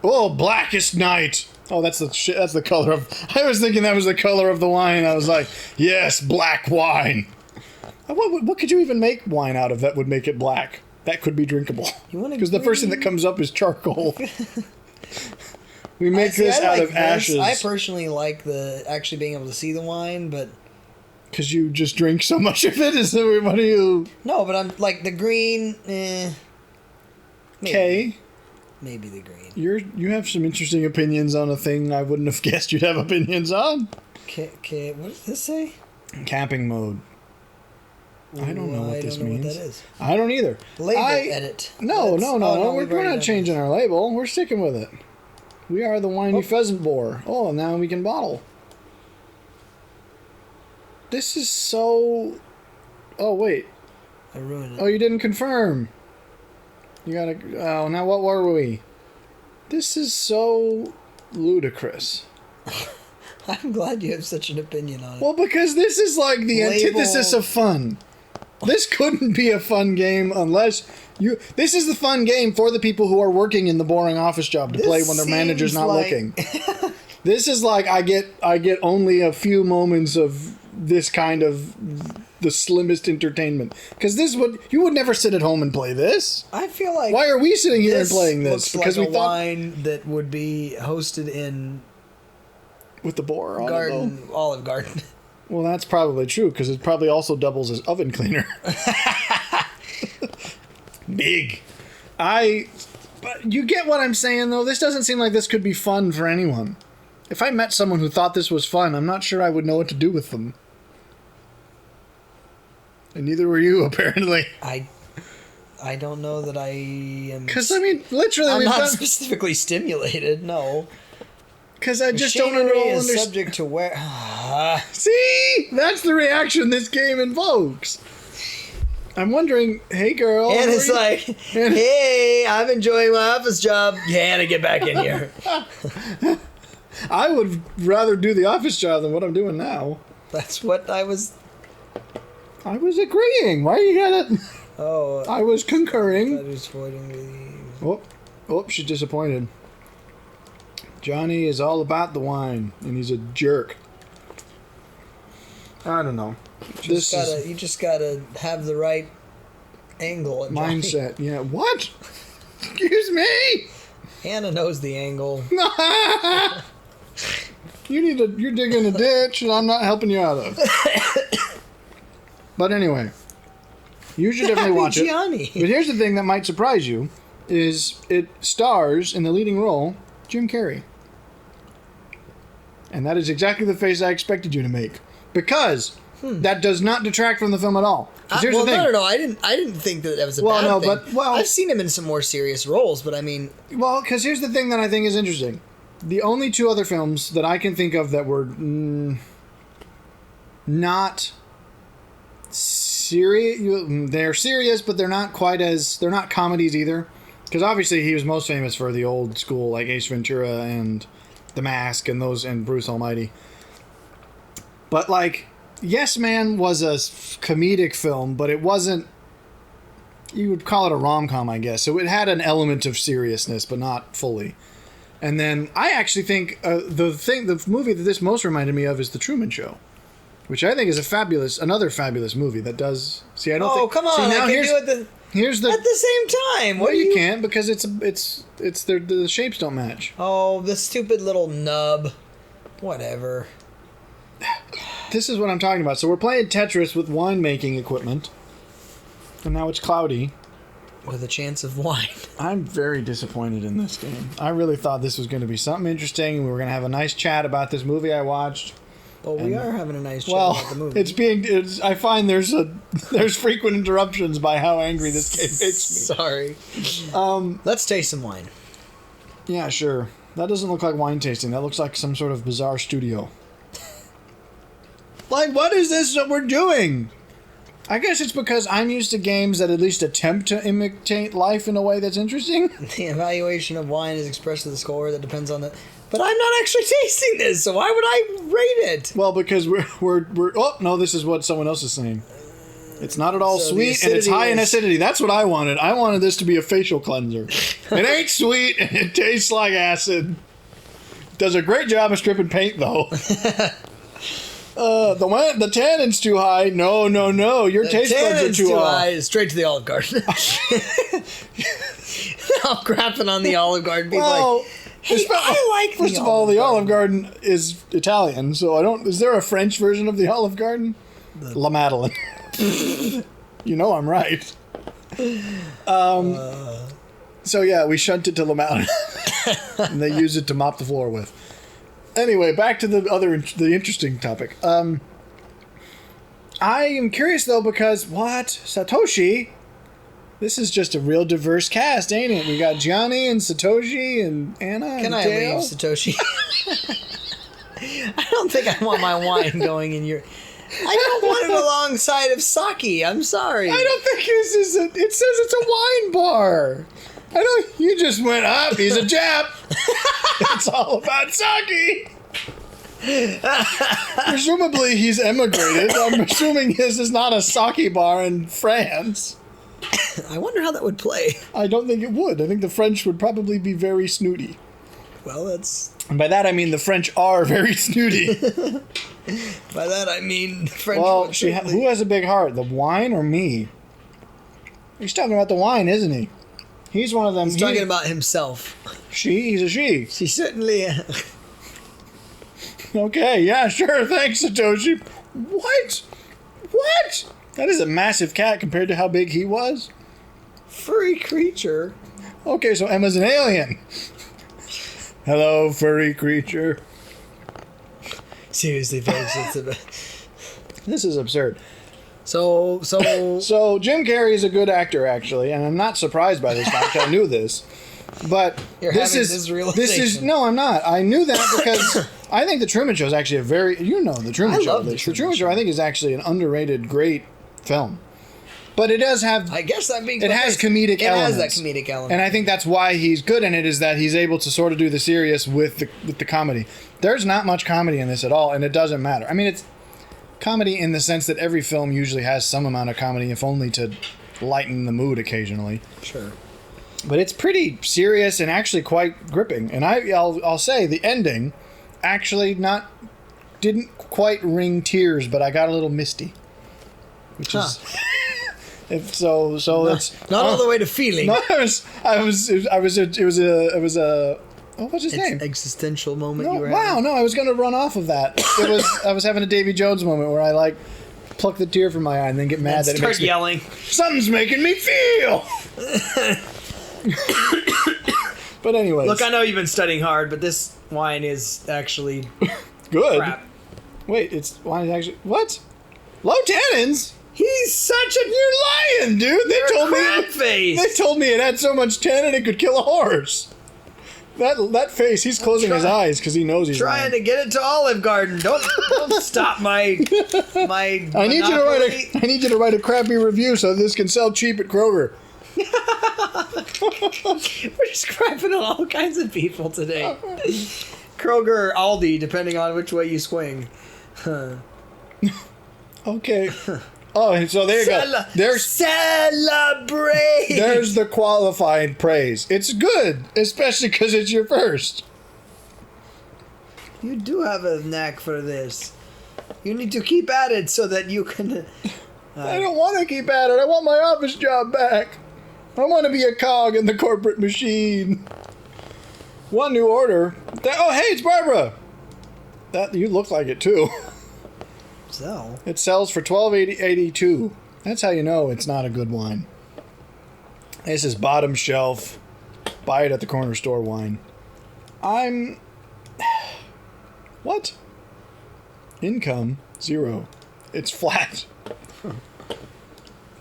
Oh, blackest night. Oh, that's the color of. I was thinking that was the color of the wine. I was like, yes, black wine. What could you even make wine out of that would make it black? That could be drinkable. Because the first thing that comes up is charcoal. We make this out of ashes.
I personally like actually being able to see the wine, but
because you just drink so much of it. Is that what do you?
no, but I'm like the green. Maybe.
Okay.
Maybe the green.
You have some interesting opinions on a thing I wouldn't have guessed you'd have opinions on.
Okay, what does this say?
Camping mode. I don't know what this means.
What that is.
I don't either.
Label edit.
No.
we've
We're
already
not
done
changing
this.
our label. We're sticking with it. We are the whiny pheasant boar. Oh, and now we can bottle. This is so. Oh wait.
I ruined it.
Oh, you didn't confirm. You gotta. Oh, now what were we? This is so ludicrous.
I'm glad you have such an opinion on it.
Well, because this is like the antithesis of fun. This couldn't be a fun game unless you. This is the fun game for the people who are working in the boring office job to play when their manager's
seems
not
like-
looking. This is like I get only a few moments of this kind of the slimmest entertainment because you would never sit at home and play this.
I feel like
Why are we sitting here and playing this?
looks
Because
like
we
a
thought
wine that would be hosted in
with the boar on it, though.
Olive Garden.
Well, that's probably true because it probably also doubles as oven cleaner. Big. But you get what I'm saying, though. This doesn't seem like this could be fun for anyone. If I met someone who thought this was fun, I'm not sure I would know what to do with them. And neither were you, apparently.
I don't know that I am.
Because, I mean, literally,
I'm
we've
not
done...
specifically stimulated. No.
Because I just don't
Machinery
understand.
is subject to wear.
See? That's the reaction this game invokes. I'm wondering, hey, girl.
And it's like, hey, I'm enjoying my office job. Yeah, Hannah, get back in here.
I would rather do the office job than what I'm doing now.
That's what I was.
I was agreeing. Why you got it?
Oh.
I was
I
concurring.
was avoiding the.
Oh, she's disappointed. Johnny is all about the wine, and he's a jerk. I don't know.
You just gotta have the right angle. And
Mindset. Yeah. What? Excuse me.
Hannah knows the angle.
You're digging a ditch, and I'm not helping you out of. But anyway, you should definitely watch it.
Gianni.
But here's the thing that might surprise you: is it stars in the leading role Jim Carrey, and that is exactly the face I expected you to make because that does not detract from the film at all. 'Cause here's the thing.
No. I didn't think that was a
Well,
bad
no,
thing.
but
I've seen him in some more serious roles, but I mean,
Well, because here's the thing that I think is interesting. The only two other films that I can think of that were not serious, they're serious, but they're not comedies either. Because obviously he was most famous for the old school, like Ace Ventura and The Mask and Bruce Almighty. But like, Yes Man was a comedic film, but it wasn't. You would call it a rom-com, I guess. So it had an element of seriousness, but not fully. And then I actually think the movie that this most reminded me of is The Truman Show, which I think is another fabulous movie that does. See, I don't.
oh come on!
See, now
I can do it
here's the.
at the same time. What
Well,
do
you can't because it's the shapes don't match.
Oh, the stupid little nub. Whatever.
This is what I'm talking about. So we're playing Tetris with winemaking equipment. And now it's cloudy.
With a chance of wine.
I'm very disappointed in this game. I really thought this was going to be something interesting. We were going to have a nice chat about this movie I watched.
Well, we are having a nice chat about the movie.
I find there's frequent interruptions by how angry this game makes me.
Sorry. Let's taste some wine.
Yeah, sure. That doesn't look like wine tasting. That looks like some sort of bizarre studio. Like, what is this that we're doing? I guess it's because I'm used to games that at least attempt to imitate life in a way that's interesting.
The evaluation of wine is expressed with a score that depends on the... But I'm not actually tasting this, so why would I rate it?
Well, because we're oh, no, this is what someone else is saying. It's not at all
So
sweet, and it's high in acidity. That's what I wanted. I wanted this to be a facial cleanser. It ain't sweet, and it tastes like acid. Does a great job of stripping paint, though. The tannin's too high. No. Your taste buds are too high.
Straight to the Olive Garden. I'm crapping on the Olive Garden. People
Well,
hey, I like
first of all, the Olive Garden is Italian, so I don't. Is there a French version of the Olive Garden? La Madeleine. You know I'm right. So yeah, we shunt it to La Madeleine, and they use it to mop the floor with. Anyway, back to the interesting topic. I am curious though because Satoshi? This is just a real diverse cast, ain't it? We got Johnny and Satoshi and Anna.
Can
and
I
Dale.
leave, Satoshi? I don't think I want my wine going in your... I don't want it alongside of sake. I'm sorry.
I don't think this is it says it's a wine bar. I don't. You just went up. He's a Jap. It's all about sake. Presumably he's emigrated. I'm assuming this is not a sake bar in France.
I wonder how that would play.
I don't think it would. I think the French would probably be very snooty.
Well, that's...
And by that I mean the French are very snooty.
By that I mean French...
Well, who has a big heart, the wine or me? He's talking about the wine, isn't he? He's one of them.
He's talking about himself.
He's a she.
She certainly...
Okay, yeah, sure, thanks, Satoshi. What? That is a massive cat compared to how big he was.
Furry creature.
Okay, so Emma's an alien. Hello, furry creature.
Seriously, folks,
This is absurd.
So
Jim Carrey is a good actor, actually, and I'm not surprised by this fact. I knew this. But this realization. No, I'm not. I knew that because I think The Truman Show is actually The Truman Show. The Truman Show, I think, is actually an underrated, great film. But it does have...
I guess that means...
It has comedic elements.
It has that comedic element.
And I think that's why he's good in it, is that he's able to sort of do the serious with the comedy. There's not much comedy in this at all, and it doesn't matter. I mean, it's comedy in the sense that every film usually has some amount of comedy, if only to lighten the mood occasionally.
Sure.
But it's pretty serious and actually quite gripping. And I'll say the ending actually didn't quite ring tears, but I got a little misty. Which is... That's
not all the way to feeling.
No, it was a oh, what's his name?
Existential moment you were
having.
having.
No, I was going to run off of that. I was having a Davy Jones moment where I pluck the tear from my eye and then get mad that it makes
yelling.
Something's making me feel. But anyways.
Look, I know you've been studying hard, but this wine is actually
good.
Crap.
Wait, wine is actually what? Low tannins?
He's such a...
You're lying, dude. They told me it had so much tannin it could kill a horse. That face, he's closing his eyes because he knows he's
trying to get it to Olive Garden. Don't stop my
I need you to write a crappy review so this can sell cheap at Kroger.
We're just crapping on all kinds of people today. Kroger or Aldi, depending on which way you swing.
Okay. Oh, so there you go.
Celebrate!
There's the qualified praise. It's good, especially because it's your first.
You do have a knack for this. You need to keep at it so that you can...
I don't want to keep at it. I want my office job back. I want to be a cog in the corporate machine. One new order. Oh, hey, it's Barbara. You look like it, too.
So?
It sells for $12.82. That's how you know it's not a good wine. This is bottom shelf, buy it at the corner store wine. What? Income, 0. It's flat.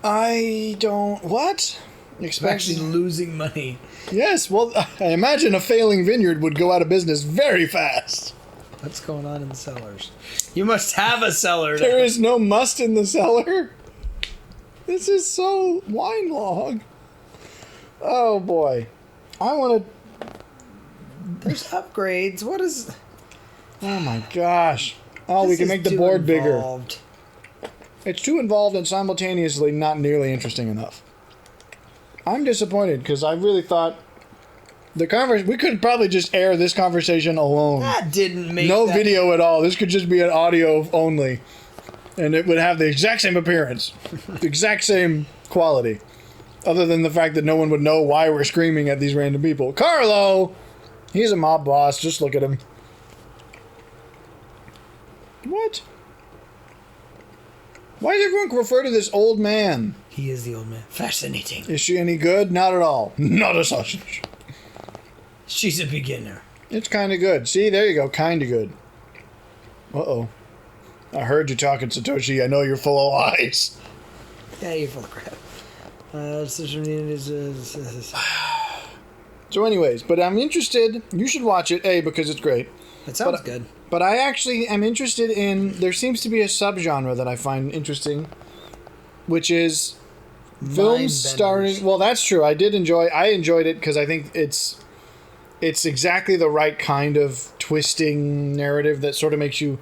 I don't... What?
I'm actually losing money.
Yes, well, I imagine a failing vineyard would go out of business very fast.
What's going on in the cellars? You must have a cellar.
There is no must in the cellar. This is so wine log. Oh, boy. I want to...
There's upgrades. What is...
Oh, my gosh. Oh, we can make the board bigger. It's too involved and simultaneously not nearly interesting enough. I'm disappointed because I really thought we could probably just air this conversation alone.
That didn't make
no video at all. This could just be an audio only, and it would have the exact same appearance, the exact same quality, other than the fact that no one would know why we're screaming at these random people. Carlo, he's a mob boss. Just look at him. What? Why does everyone refer to this old man?
He is the old man. Fascinating.
Is she any good? Not at all. Not a sausage.
She's a beginner.
It's kind of good. See, there you go. Kind of good. Uh-oh. I heard you talking, Satoshi. I know you're full of lies.
Yeah, you're full of crap.
So anyways, but I'm interested. You should watch it, A, because it's great.
It sounds good.
But I actually am interested in... There seems to be a subgenre that I find interesting, which is films starring... Well, that's true. I enjoyed it because I think it's exactly the right kind of twisting narrative that sort of makes you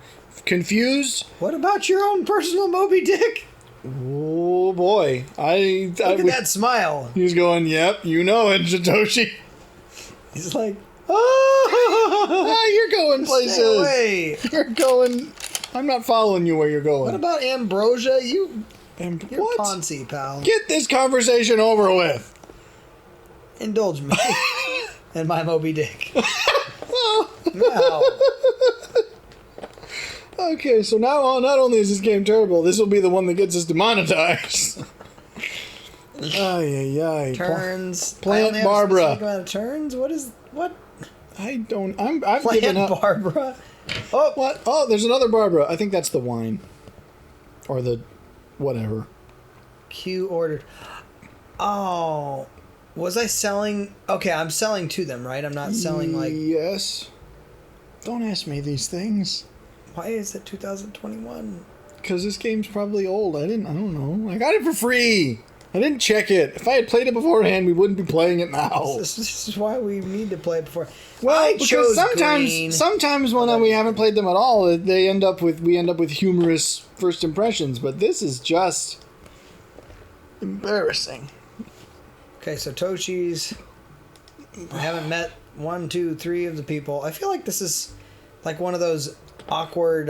confused.
What about your own personal Moby Dick?
Oh, boy. Look
at that smile.
He's going, yep, you know it, Satoshi.
He's like...
You're going places.
Stay away.
You're going... I'm not following you where you're going.
What about ambrosia? You're
what?
Ponzi, pal.
Get this conversation over with.
Indulge me. And my Moby Dick.
Oh.
Wow.
Okay, so now not only is this game terrible, this will be the one that gets us demonetized. Ay.
Turns.
Plant Barbara.
Turns? What?
I've given
Plant
up.
Barbara.
Oh, what? Oh, there's another Barbara. I think that's the wine. Or the whatever.
Q ordered. Oh. Was I selling? Okay, I'm selling to them, right? I'm not selling like...
Yes. Don't ask me these things.
Why is it 2021?
Because this game's probably old. I don't know. I got it for free. I didn't check it. If I had played it beforehand, we wouldn't be playing it now.
This is why we need to play it before.
Well, because sometimes when we haven't played them at all, we end up with humorous first impressions. But this is just embarrassing.
Okay, so Toshi's. I haven't met 1, 2, 3 of the people. I feel like this is like one of those awkward.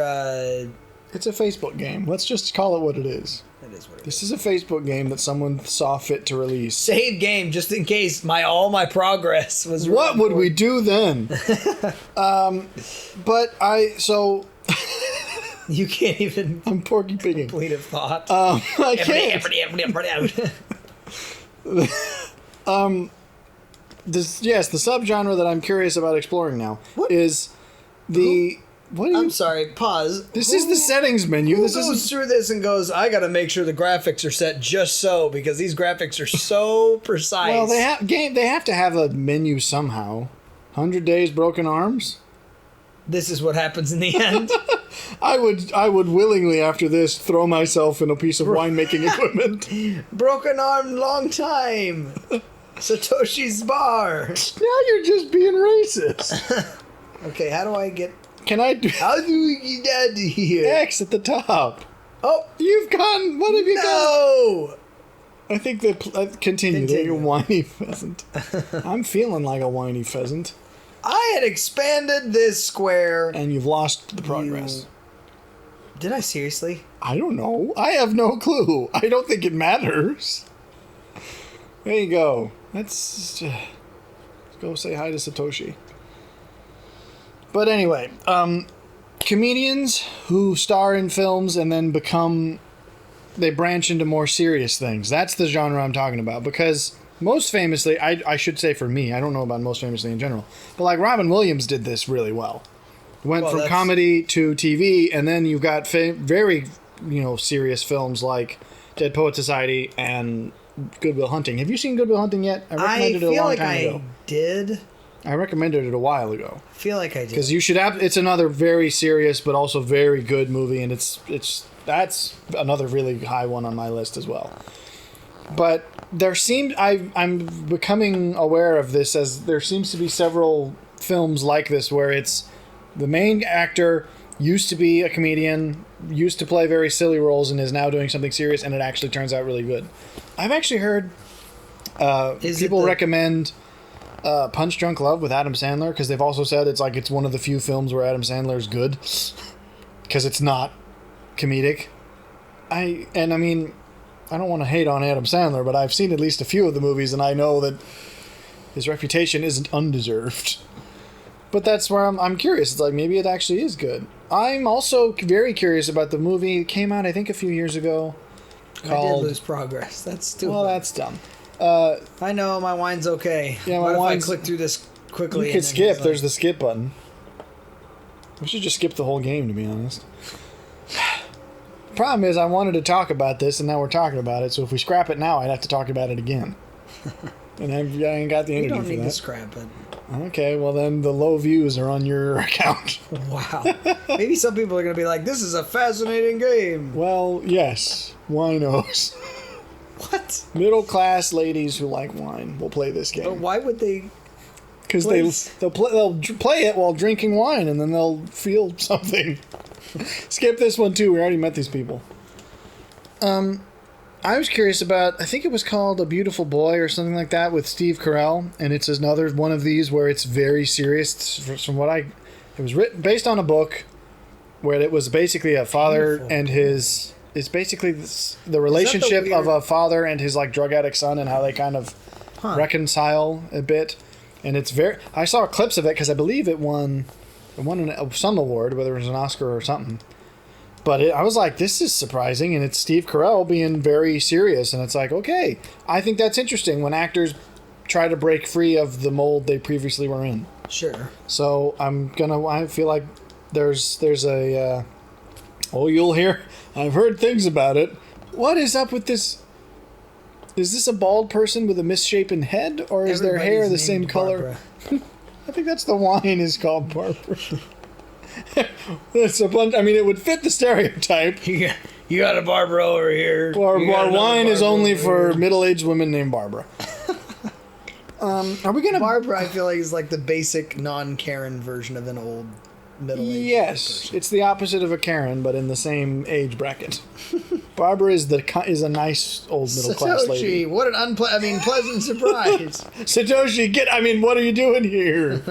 It's a Facebook game. Let's just call it what it is.
It is what it is.
This is a Facebook game that someone saw fit to release.
Save game just in case all my progress was.
What would we do then?
You can't even.
I'm Porky Pigging.
Complete a thought.
I can't. The subgenre that I'm curious about exploring now is the.
I'm sorry. Pause.
This is the settings menu.
Who goes through this and goes, I got to make sure the graphics are set just so because these graphics are so precise.
Well, they have to have a menu somehow. 100 Days, Broken Arms.
This is what happens in the end.
I would willingly after this throw myself in a piece of winemaking equipment.
Broken arm, long time. Satoshi's bar.
Now you're just being racist.
Okay, how do I get?
How
do we get out of here?
X at the top.
Oh,
you've gone. What have you done?
No.
I think that continue. There, you whiny pheasant. I'm feeling like a whiny pheasant.
I had expanded this square,
and you've lost the progress.
Did I seriously?
I don't know. I have no clue. I don't think it matters. There you go. Let's go say hi to Satoshi. But anyway, comedians who star in films and then become they branch into more serious things. That's the genre I'm talking about. Because most famously, I should say for me, I don't know about most famously in general, but like Robin Williams did this really well. Went from comedy to TV, and then you've got very, serious films like Dead Poet Society and Good Will Hunting. Have you seen Good Will Hunting yet? I recommended it a long time ago.
I did.
I recommended it a while ago.
I feel like I did.
Because you should have. It's another very serious but also very good movie, and that's another really high one on my list as well. But I'm becoming aware of this as there seems to be several films like this where it's the main actor used to be a comedian, used to play very silly roles, and is now doing something serious, and it actually turns out really good. I've actually heard people recommend Punch Drunk Love with Adam Sandler, because they've also said it's one of the few films where Adam Sandler is good, because it's not comedic. I don't want to hate on Adam Sandler, but I've seen at least a few of the movies, and I know that his reputation isn't undeserved. But that's where I'm curious. It's like, maybe it actually is good. I'm also very curious about the movie. It came out, I think, a few years ago.
I did lose progress. That's stupid.
Well, that's dumb.
I know, my wine's okay.
Yeah,
what if I click through this quickly?
You could skip. There's the skip button. We should just skip the whole game, to be honest. Problem is, I wanted to talk about this, and now we're talking about it. So if we scrap it now, I'd have to talk about it again. And I ain't got the energy for that. You
don't need to scrap it.
Okay, well then the low views are on your account.
Wow. Maybe some people are going to be like, this is a fascinating game.
Well, yes. Winos.
What?
Middle-class ladies who like wine will play this game.
But why would they?
Because they'll play it while drinking wine, and then they'll feel something. Skip this one, too. We already met these people. I was curious about, I think it was called A Beautiful Boy or something like that with Steve Carell, and it's another one of these where it's very serious. It was written based on a book where it was basically a father and his. It's basically the relationship of a father and his like drug addict son and how they kind of reconcile a bit. And it's I saw clips of it because I believe it won some award, whether it was an Oscar or something. But I was like, this is surprising, and it's Steve Carell being very serious, and it's like, okay, I think that's interesting when actors try to break free of the mold they previously were in.
Sure.
So I feel like there's a, you'll hear, I've heard things about it. What is up with this? Is this a bald person with a misshapen head, or is their hair the same color? I think that's the wine is called Barbara. It's a bunch. I mean, it would fit the stereotype.
You got a Barbara over here.
Our wine is only for middle-aged women named Barbara. Are we gonna?
Barbara, I feel like, is like the basic non-Karen version of an old middle-aged.
Yes, person. It's the opposite of a Karen, but in the same age bracket. Barbara is a nice old middle-class lady.
Satoshi, what an pleasant surprise.
Satoshi, what are you doing here?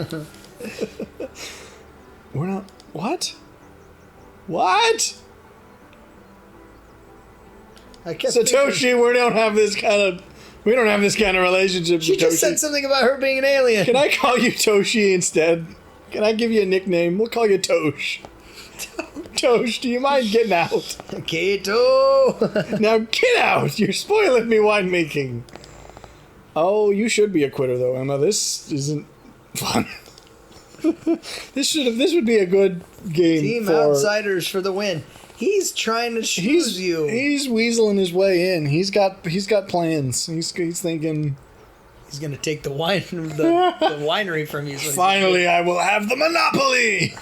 We're not. What? What? Satoshi, we don't have this kind of relationship.
She just said something about her being an alien.
Can I call you Toshi instead? Can I give you a nickname? We'll call you Tosh. Tosh, do you mind getting out?
Kato!
Now get out! You're spoiling me winemaking. Oh, you should be a quitter though, Emma. This isn't fun. This would be a good game.
Team Outsiders for the win. He's trying to choose you.
He's weaseling his way in. He's got plans. He's thinking
he's gonna take the wine from the winery from you.
Finally, I will have the monopoly.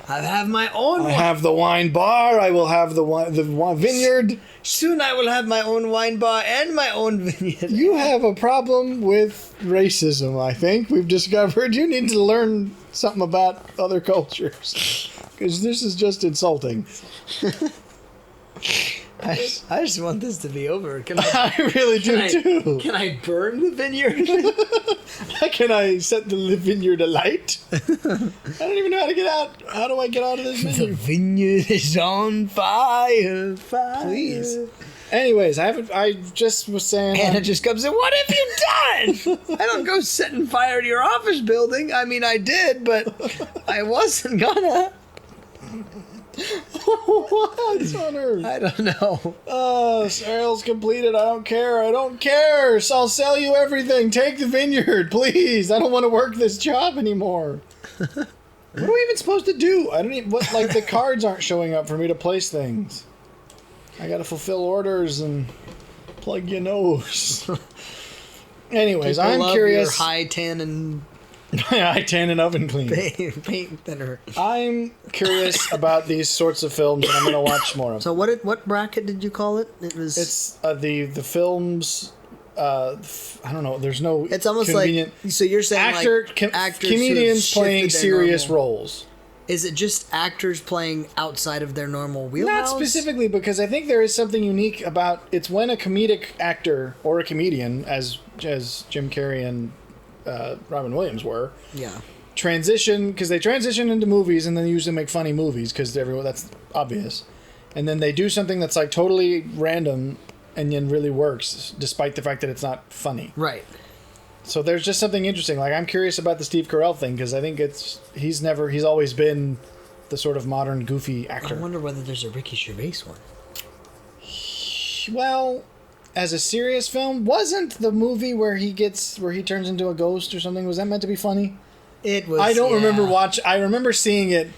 I have my own.
I have the wine bar. I will have the wine vineyard.
Soon I will have my own wine bar and my own vineyard.
You have a problem with racism, I think. We've discovered you need to learn something about other cultures. Because this is just insulting.
I just want this to be over. I
really do too.
Can I burn the vineyard?
Can I set the vineyard alight? I don't even know how to get out. How do I get out of this vineyard?
The vineyard is on fire.
Please. Anyways, I just was saying.
Anna just comes in. What have you done? I don't go setting fire to your office building. I mean, I did, but I wasn't gonna.
What on earth?
I don't know.
Sales completed. I don't care. I don't care. So I'll sell you everything. Take the vineyard, please. I don't want to work this job anymore. What are we even supposed to do? I don't even. What, like, the cards aren't showing up for me to place things. I gotta fulfill orders and plug your nose. Anyways,
People
I'm
love
curious.
Your high tan and
I tan and oven clean.
paint thinner.
I'm curious about these sorts of films, and I'm gonna watch more of.
So what bracket did you call it? It was.
It's the films. I don't know. There's no.
It's almost
convenient
like. So you're saying actors
comedians
who have
playing
shifted their
serious
normal-
roles.
Is it just actors playing outside of their normal wheelhouse?
Not specifically, because I think there is something unique about it's when a comedic actor or a comedian, as Jim Carrey and Robin Williams were,
Yeah.
transition, because they transition into movies and then usually make funny movies because that's obvious, and then they do something that's like totally random and then really works despite the fact that it's not funny.
Right.
So there's just something interesting. Like, I'm curious about the Steve Carell thing because I think he's always been the sort of modern goofy
I
actor.
wonder whether there's a Ricky Gervais one.
Well, as a serious film, wasn't the movie where he turns into a ghost or something? Was that meant to be funny?
It was.
I don't remember
yeah.
I remember seeing it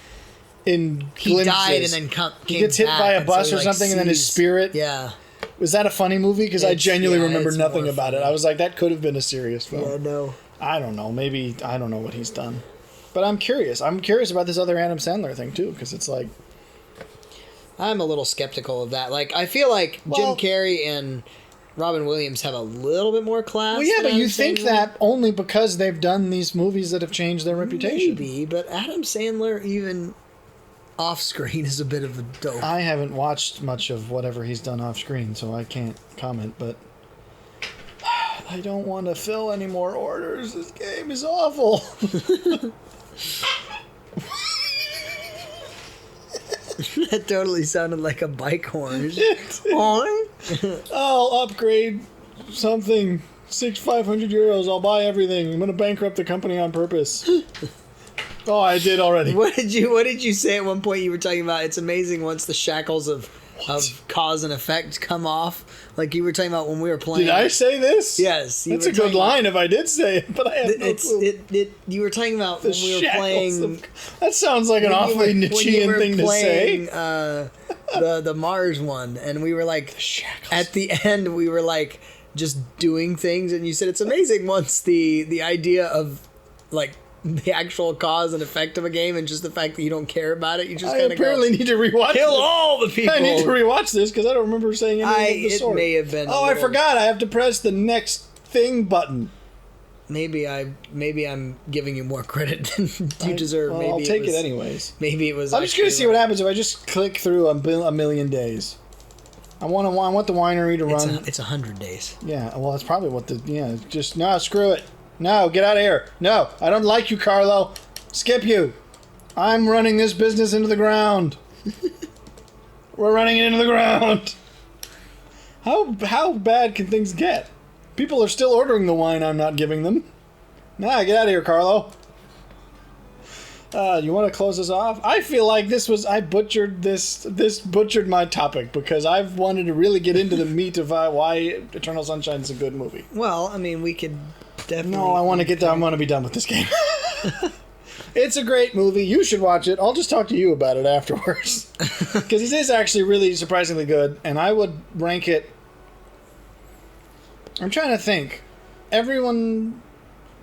in
He
glimpses.
died and then
he gets hit by a bus or something, and then his spirit.
Yeah.
Was that a funny movie? Because I genuinely remember
it's
nothing
more
about it.
funny.
I was like, that could have been a serious film.
Yeah. No.
I don't know. Maybe I don't know what he's done, but I'm curious. I'm curious about this other Adam Sandler thing too, because it's like
I'm a little skeptical of that. Like, I feel like
Well-
Jim Carrey and Robin Williams have a little bit more class.
well, yeah,
than
but you
Adam
think
Sandler.
that only because they've done these movies that have changed their reputation.
Maybe, but Adam Sandler, even off screen, is a bit of a dope.
I haven't watched much of whatever he's done off screen, so I can't comment, but I don't want to fill any more orders. This game is awful.
That totally sounded like a bike horn.
I'll upgrade something. 500 euros. I'll buy everything. I'm going to bankrupt the company on purpose. Oh, I did already.
What did you say at one point? You were talking about it's amazing once the shackles of cause and effect come off. Like you were talking about when we were playing.
Did I say this?
Yes.
That's a good line if I did say it, but I have no clue.
You were talking about
The
when we were
shackles
playing.
that sounds like an awfully Nietzschean thing to say.
The Mars one, and we were like, at the end, we were like just doing things, and you said it's amazing once the idea of like the actual cause and effect of a game and just the fact that you don't care about it, you just
I
kind of
apparently need to rewatch
kill
this.
all the people.
I need to rewatch this because I don't remember saying anything of the
It
sort.
may have been.
Oh, I forgot. I have to press the next thing button.
Maybe I'm giving you more credit than you deserve.
Well,
Maybe
I'll take
was,
it anyways.
Maybe it was.
I'm just gonna see what happens if I just click through a million days. I want the winery to run.
It's 100 days.
Yeah, well, that's probably what just no, screw it. No, get out of here. No, I don't like you, Carlo. Skip you. I'm running this business into the ground. We're running it into the ground. How bad can things get? People are still ordering the wine I'm not giving them. Nah, get out of here, Carlo. You want to close this off? I feel like I butchered this butchered my topic because I've wanted to really get into the meat of why Eternal Sunshine is a good movie.
Well, I mean, we could definitely.
No, I want to get done. I want to be done with this game. It's a great movie. You should watch it. I'll just talk to you about it afterwards. Because it is actually really surprisingly good, and I would rank it. I'm trying to think.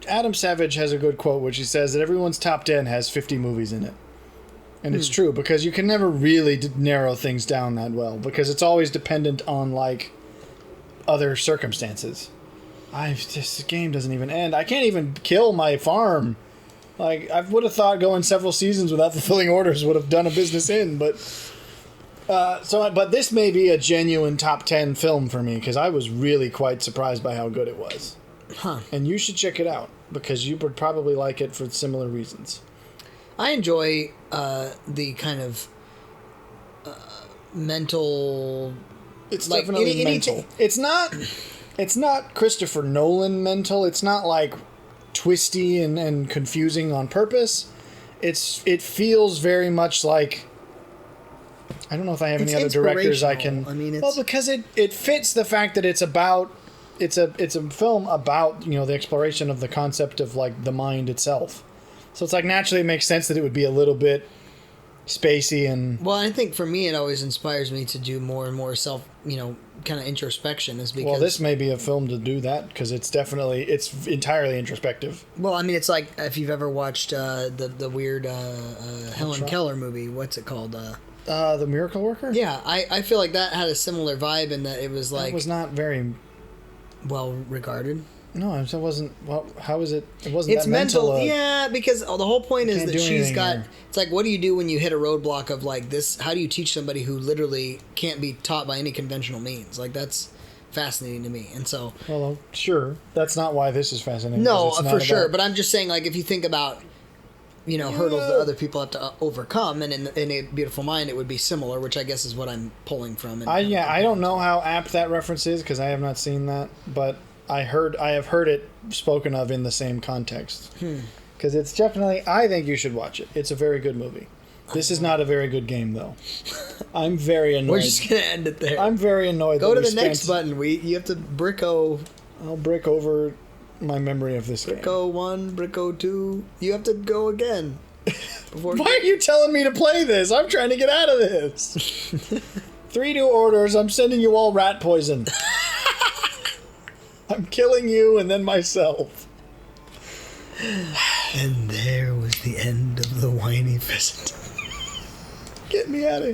Adam Savage has a good quote, which he says that everyone's top 10 has 50 movies in it. And it's true, because you can never really narrow things down that well, because it's always dependent on, like, other circumstances. This game doesn't even end. I can't even kill my farm. Like, I would have thought going several seasons without fulfilling orders would have done a business in, but... But this may be a genuine top 10 film for me, because I was really quite surprised by how good it was.
Huh.
And you should check it out, because you would probably like it for similar reasons.
I enjoy the kind of mental.
It's
like,
definitely mental. It's not Christopher Nolan mental. It's not like twisty and confusing on purpose. It feels very much like I don't know if I have
It's
any other directors I can.
inspirational. I mean,
well,
it's-
because it fits the fact that it's about. It's a film about the exploration of the concept of like the mind itself. So it's like naturally it makes sense that it would be a little bit spacey and.
Well, I think for me, it always inspires me to do more and more self, kind of introspection. Is because
Well, this may be a film to do that because it's entirely introspective.
Well, I mean, it's like if you've ever watched the weird Helen Keller movie. What's it called?
The Miracle Worker.
Yeah, I feel like that had a similar vibe in that it was like
It was not very.
well regarded.
No, it wasn't. Well, how is it? It wasn't.
It's
that
mental,
mental.
yeah, because the whole point is
can't
that
do
she's
anything
got.
here.
It's like, what do you do when you hit a roadblock of like this? How do you teach somebody who literally can't be taught by any conventional means? Like that's fascinating to me, and so
Well, sure. That's not why this is fascinating.
no,
'cause it's
for
not
sure.
about-
But I'm just saying, like, if you think about hurdles that other people have to overcome, and in A Beautiful Mind, it would be similar, which I guess is what I'm pulling from. And,
I don't know how apt that reference is because I have not seen that, but I have heard it spoken of in the same context. Because it's definitely, I think you should watch it. It's a very good movie. This is not a very good game though. I'm very annoyed.
We're just gonna end it there.
I'm very annoyed.
Go
that
to
we
the next
spent-
button. You have to bricko.
I'll brick over my memory of this game.
Bricko 1, Bricko 2. You have to go again. Before
Why are you telling me to play this? I'm trying to get out of this. 3 new orders. I'm sending you all rat poison. I'm killing you and then myself.
And there was the end of the whiny pheasant.
Get me out of here.